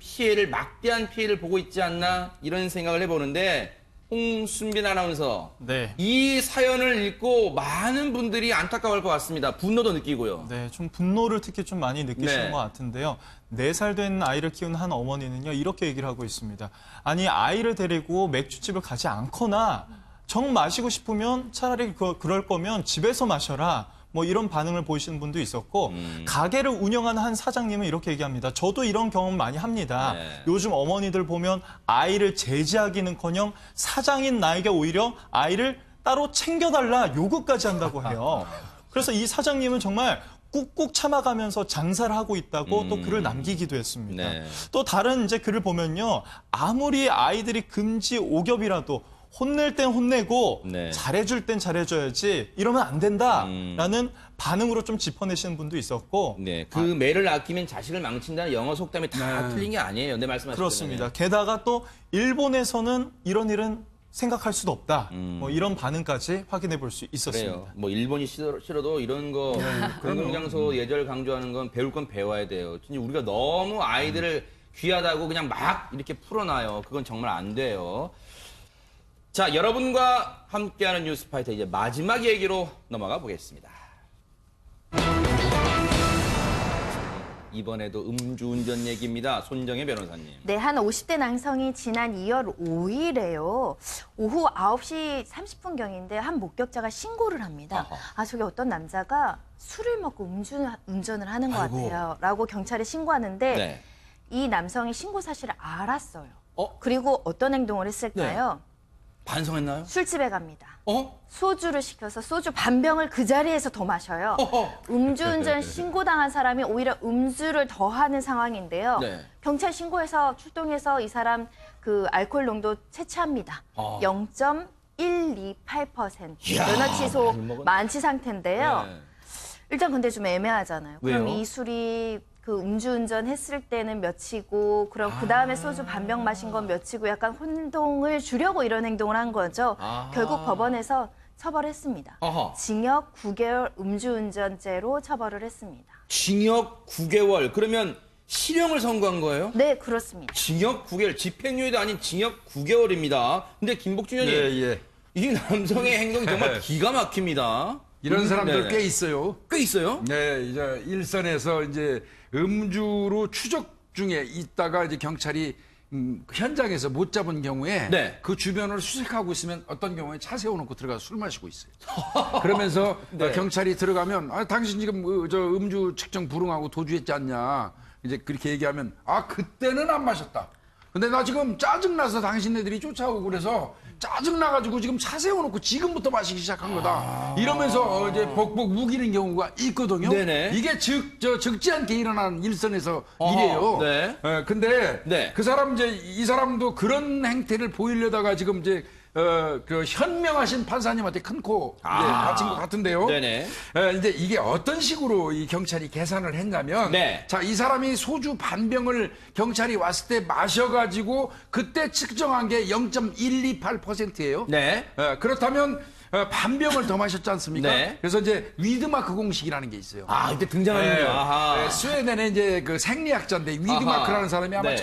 막대한 피해를 보고 있지 않나 이런 생각을 해보는데 홍순빈 아나운서 네. 이 사연을 읽고 많은 분들이 안타까워할 것 같습니다. 분노도 느끼고요. 네, 좀 분노를 특히 좀 많이 느끼시는 네. 것 같은데요. 4살 된 아이를 키우는 한 어머니는요, 이렇게 얘기를 하고 있습니다. 아니, 아이를 데리고 맥주집을 가지 않거나 정 마시고 싶으면 차라리 그럴 거면 집에서 마셔라. 뭐 이런 반응을 보이시는 분도 있었고 가게를 운영하는 한 사장님은 이렇게 얘기합니다. 저도 이런 경험 많이 합니다. 네. 요즘 어머니들 보면 아이를 제지하기는커녕 사장인 나에게 오히려 아이를 따로 챙겨달라 요구까지 한다고 해요. 그래서 이 사장님은 정말 꾹꾹 참아가면서 장사를 하고 있다고 또 글을 남기기도 했습니다. 네. 또 다른 이제 글을 보면요. 아무리 아이들이 금지 오겹이라도 혼낼 땐 혼내고 네. 잘해줄 땐 잘해줘야지 이러면 안 된다라는 반응으로 좀 짚어내시는 분도 있었고 네, 그 매를 아끼면 자식을 망친다는 영어 속담이 다 틀린 게 아니에요. 내 말씀하신 그렇습니다. 게다가 또 일본에서는 이런 일은 생각할 수도 없다. 뭐 이런 반응까지 확인해 볼 수 있었습니다. 그래요. 뭐 일본이 싫어도 이런 거 공공장소 예절 강조하는 건 배울 건 배워야 돼요. 진짜 우리가 너무 아이들을 귀하다고 그냥 막 이렇게 풀어놔요. 그건 정말 안 돼요. 자, 여러분과 함께하는 뉴스파이터 이제 마지막 얘기로 넘어가 보겠습니다. 이번에도 음주운전 얘기입니다. 손정혜 변호사님. 네, 한 50대 남성이 지난 2월 5일에요. 오후 9시 30분경인데 한 목격자가 신고를 합니다. 아하. 저기 어떤 남자가 술을 먹고 운전을 하는 것 같아요. 라고 경찰에 신고하는데 네. 이 남성이 신고 사실을 알았어요. 어? 그리고 어떤 행동을 했을까요? 반성했나요? 술집에 갑니다. 소주를 시켜서 소주 반병을 그 자리에서 더 마셔요. 음주운전 신고당한 사람이 오히려 음주를 더 하는 상황인데요. 네. 경찰 신고해서 출동해서 이 사람 그 알코올 농도 채취합니다. 0.128%. 이야, 면허 취소 많이 먹었네. 만취 상태인데요. 네. 일단 근데 좀 애매하잖아요. 그럼 왜요? 이 술이 그 음주운전 했을 때는 몇이고 그럼 그 다음에 소주 반병 마신 건 몇이고 약간 혼동을 주려고 이런 행동을 한 거죠. 아하. 결국 법원에서 처벌했습니다. 아하. 징역 9개월 음주운전죄로 처벌을 했습니다. 징역 9개월. 그러면 실형을 선고한 거예요? 네, 그렇습니다. 징역 9개월. 집행유예도 아닌 징역 9개월입니다. 근데 김복준 의원님. 예. 이 남성의 행동이 정말 기가 막힙니다. 이런 사람들 네. 꽤 있어요. 꽤 있어요? 네, 이제 일선에서 이제 음주로 추적 중에 있다가 이제 경찰이 현장에서 못 잡은 경우에 네. 그 주변을 수색하고 있으면 어떤 경우에 차 세워놓고 들어가서 술 마시고 있어요. 그러면서 네. 경찰이 들어가면 당신 지금 저 음주 측정 불응하고 도주했지 않냐 이제 그렇게 얘기하면 그때는 안 마셨다. 근데 나 지금 짜증나서 당신네들이 쫓아오고 그래서 짜증나가지고 지금 차 세워놓고 지금부터 마시기 시작한 거다. 이러면서 이제 복복 우기는 경우가 있거든요. 네네. 이게 적지 않게 일어난 일선에서 어허, 일이에요. 네. 근데 네. 그 사람 이 사람도 그런 행태를 보이려다가 지금 이제 그 현명하신 판사님한테 큰 코 다친 것 같은데요. 네네. 이제 이게 어떤 식으로 이 경찰이 계산을 했냐면, 네. 자, 이 사람이 소주 반병을 경찰이 왔을 때 마셔가지고 그때 측정한 게 0.128%예요. 네. 그렇다면 반병을 더 마셨지 않습니까? 네. 그래서 이제 위드마크 공식이라는 게 있어요. 아, 이때 등장하는군요. 아하. 네, 스웨덴의 이제 그 생리학자인데 위드마크라는 사람이 아마 네.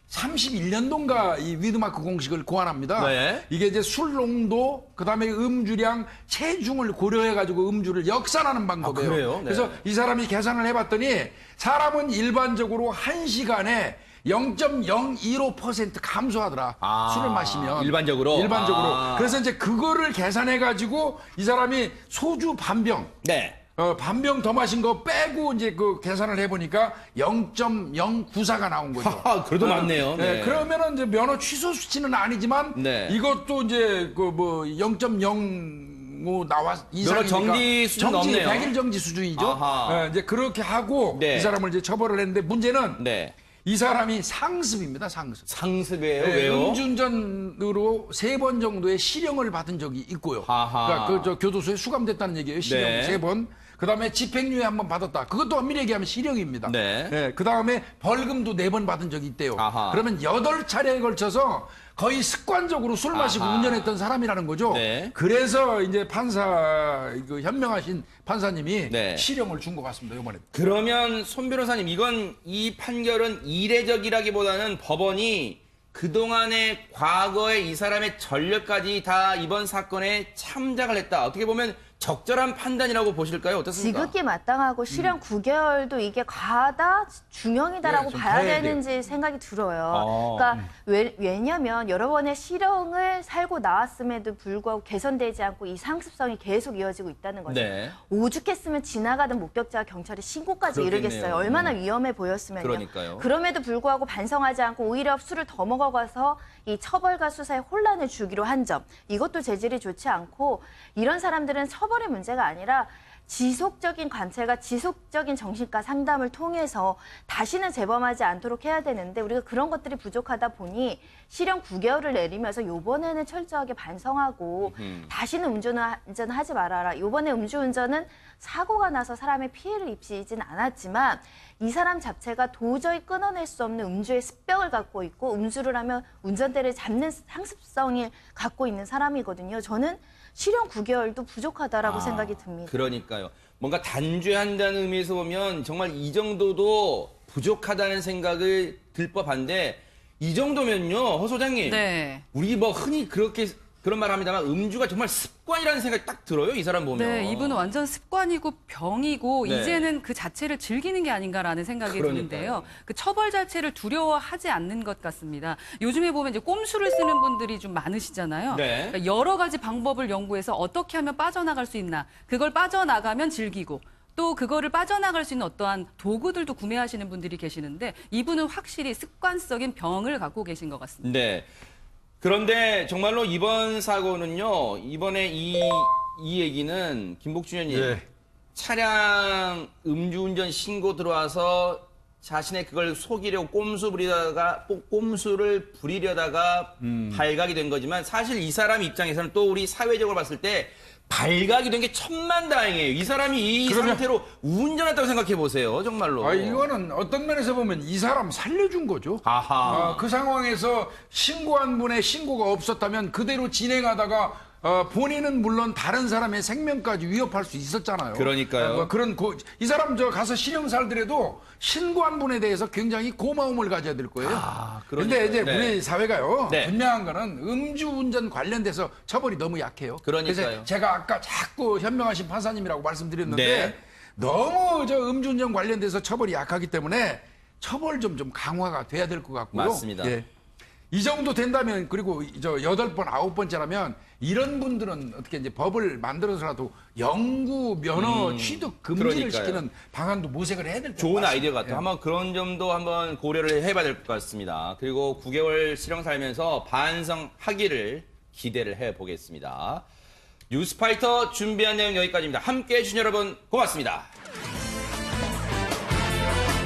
1931년도인가 이 위드마크 공식을 고안합니다. 네. 이게 이제 술 농도, 그다음에 음주량, 체중을 고려해가지고 음주를 역산하는 방법이에요. 그래요? 네. 그래서 이 사람이 계산을 해봤더니 사람은 일반적으로 1시간에 0.015% 감소하더라. 아, 술을 마시면. 일반적으로? 일반적으로. 아. 그래서 이제 그거를 계산해가지고 이 사람이 소주 반병. 네. 반병 더 마신 거 빼고 이제 그 계산을 해보니까 0.094가 나온 거죠. 하하, 그래도 많네요. 네. 그러면은 이제 면허 취소 수치는 아니지만 네. 이것도 이제 그 뭐 0.05 나와 이상이니까 정지 수준 넘네요. 100일 정지 수준이죠. 아하. 이제 그렇게 하고 네. 이 사람을 이제 처벌을 했는데 문제는 네. 이 사람이 상습입니다. 상습. 상습이에요. 네, 왜요? 음주운전으로 3번 정도의 실형을 받은 적이 있고요. 아하. 그러니까 그 저 교도소에 수감됐다는 얘기예요. 실형 네. 3번. 그다음에 집행유예 한 번 받았다. 그것도 엄밀히 얘기하면 실형입니다. 네. 그다음에 벌금도 4번 받은 적이 있대요. 아하. 그러면 8차례에 걸쳐서 거의 습관적으로 술 마시고 아하. 운전했던 사람이라는 거죠. 네. 그래서 이제 판사 그 현명하신 판사님이 네. 실형을 준 것 같습니다. 이번에. 그러면 손 변호사님, 이 판결은 이례적이라기보다는 법원이 그동안의 과거에 이 사람의 전력까지 다 이번 사건에 참작을 했다. 어떻게 보면 적절한 판단이라고 보실까요? 어떻습니까? 지극히 마땅하고 실형 9개월도 이게 과하다, 중형이다라고 네, 좀 봐야 봐야 돼요. 되는지 생각이 들어요. 그러니까 왜냐면 여러 번의 실형을 살고 나왔음에도 불구하고 개선되지 않고 이 상습성이 계속 이어지고 있다는 거죠. 네. 오죽했으면 지나가던 목격자가 경찰에 신고까지 그렇겠네요. 이르겠어요. 얼마나 위험해 보였으면요. 그러니까요. 그럼에도 불구하고 반성하지 않고 오히려 술을 더 먹어가서 이 처벌과 수사에 혼란을 주기로 한 점. 이것도 재질이 좋지 않고 이런 사람들은 처벌의 문제가 아니라 지속적인 관찰과 지속적인 정신과 상담을 통해서 다시는 재범하지 않도록 해야 되는데 우리가 그런 것들이 부족하다 보니 실형 9개월을 내리면서 이번에는 철저하게 반성하고 다시는 음주운전하지 말아라. 이번에 음주운전은 사고가 나서 사람의 피해를 입히진 않았지만 이 사람 자체가 도저히 끊어낼 수 없는 음주의 습병을 갖고 있고 음주를 하면 운전대를 잡는 상습성을 갖고 있는 사람이거든요. 저는 실형 9개월도 부족하다라고 생각이 듭니다. 그러니까요. 뭔가 단죄한다는 의미에서 보면 정말 이 정도도 부족하다는 생각을 들 법한데 이 정도면요, 허 소장님. 네. 우리 뭐 흔히 그런 말 합니다만 음주가 정말 습관이라는 생각이 딱 들어요. 이 사람 보면. 네, 이분은 완전 습관이고 병이고 네. 이제는 그 자체를 즐기는 게 아닌가라는 생각이 그러니까요. 드는데요. 그 처벌 자체를 두려워하지 않는 것 같습니다. 요즘에 보면 이제 꼼수를 쓰는 분들이 좀 많으시잖아요. 네. 그러니까 여러 가지 방법을 연구해서 어떻게 하면 빠져나갈 수 있나, 그걸 빠져나가면 즐기고 또 그거를 빠져나갈 수 있는 어떠한 도구들도 구매하시는 분들이 계시는데 이분은 확실히 습관적인 병을 갖고 계신 것 같습니다. 네. 그런데 정말로 이번 사고는요, 이번에 이 얘기는 김복준 의원님, 예. 차량 음주운전 신고 들어와서 자신의 그걸 속이려고 꼼수를 부리려다가 발각이 된 거지만 사실 이 사람 입장에서는 또 우리 사회적으로 봤을 때 발각이 된 게 천만다행이에요. 이 사람이 이 그러면- 상태로 운전했다고 생각해 보세요, 정말로. 이거는 어떤 면에서 보면 이 사람 살려준 거죠. 아하. 그 상황에서 신고한 분의 신고가 없었다면 그대로 진행하다가 본인은 물론 다른 사람의 생명까지 위협할 수 있었잖아요. 그러니까요. 이 사람 저 가서 실형 살더라도 신고한 분에 대해서 굉장히 고마움을 가져야 될 거예요. 그런데 그러니까요. 이제 네. 우리 사회가요. 네. 분명한 거는 음주운전 관련돼서 처벌이 너무 약해요. 그러니까요. 그래서 제가 아까 자꾸 현명하신 판사님이라고 말씀드렸는데 네. 너무 저 음주운전 관련돼서 처벌이 약하기 때문에 처벌 좀 강화가 돼야 될 것 같고요. 맞습니다. 예. 이 정도 된다면 그리고 저 8번, 9번째라면 이런 분들은 어떻게 이제 법을 만들어서라도 영구 면허 취득 금지를 그러니까요. 시키는 방안도 모색을 해야 될 것 같습니다. 좋은 아이디어 같아요. 예. 한번 그런 점도 한번 고려를 해봐야 될 것 같습니다. 그리고 9개월 실형 살면서 반성하기를 기대를 해보겠습니다. 뉴스파이터 준비한 내용 여기까지입니다. 함께해 주신 여러분 고맙습니다.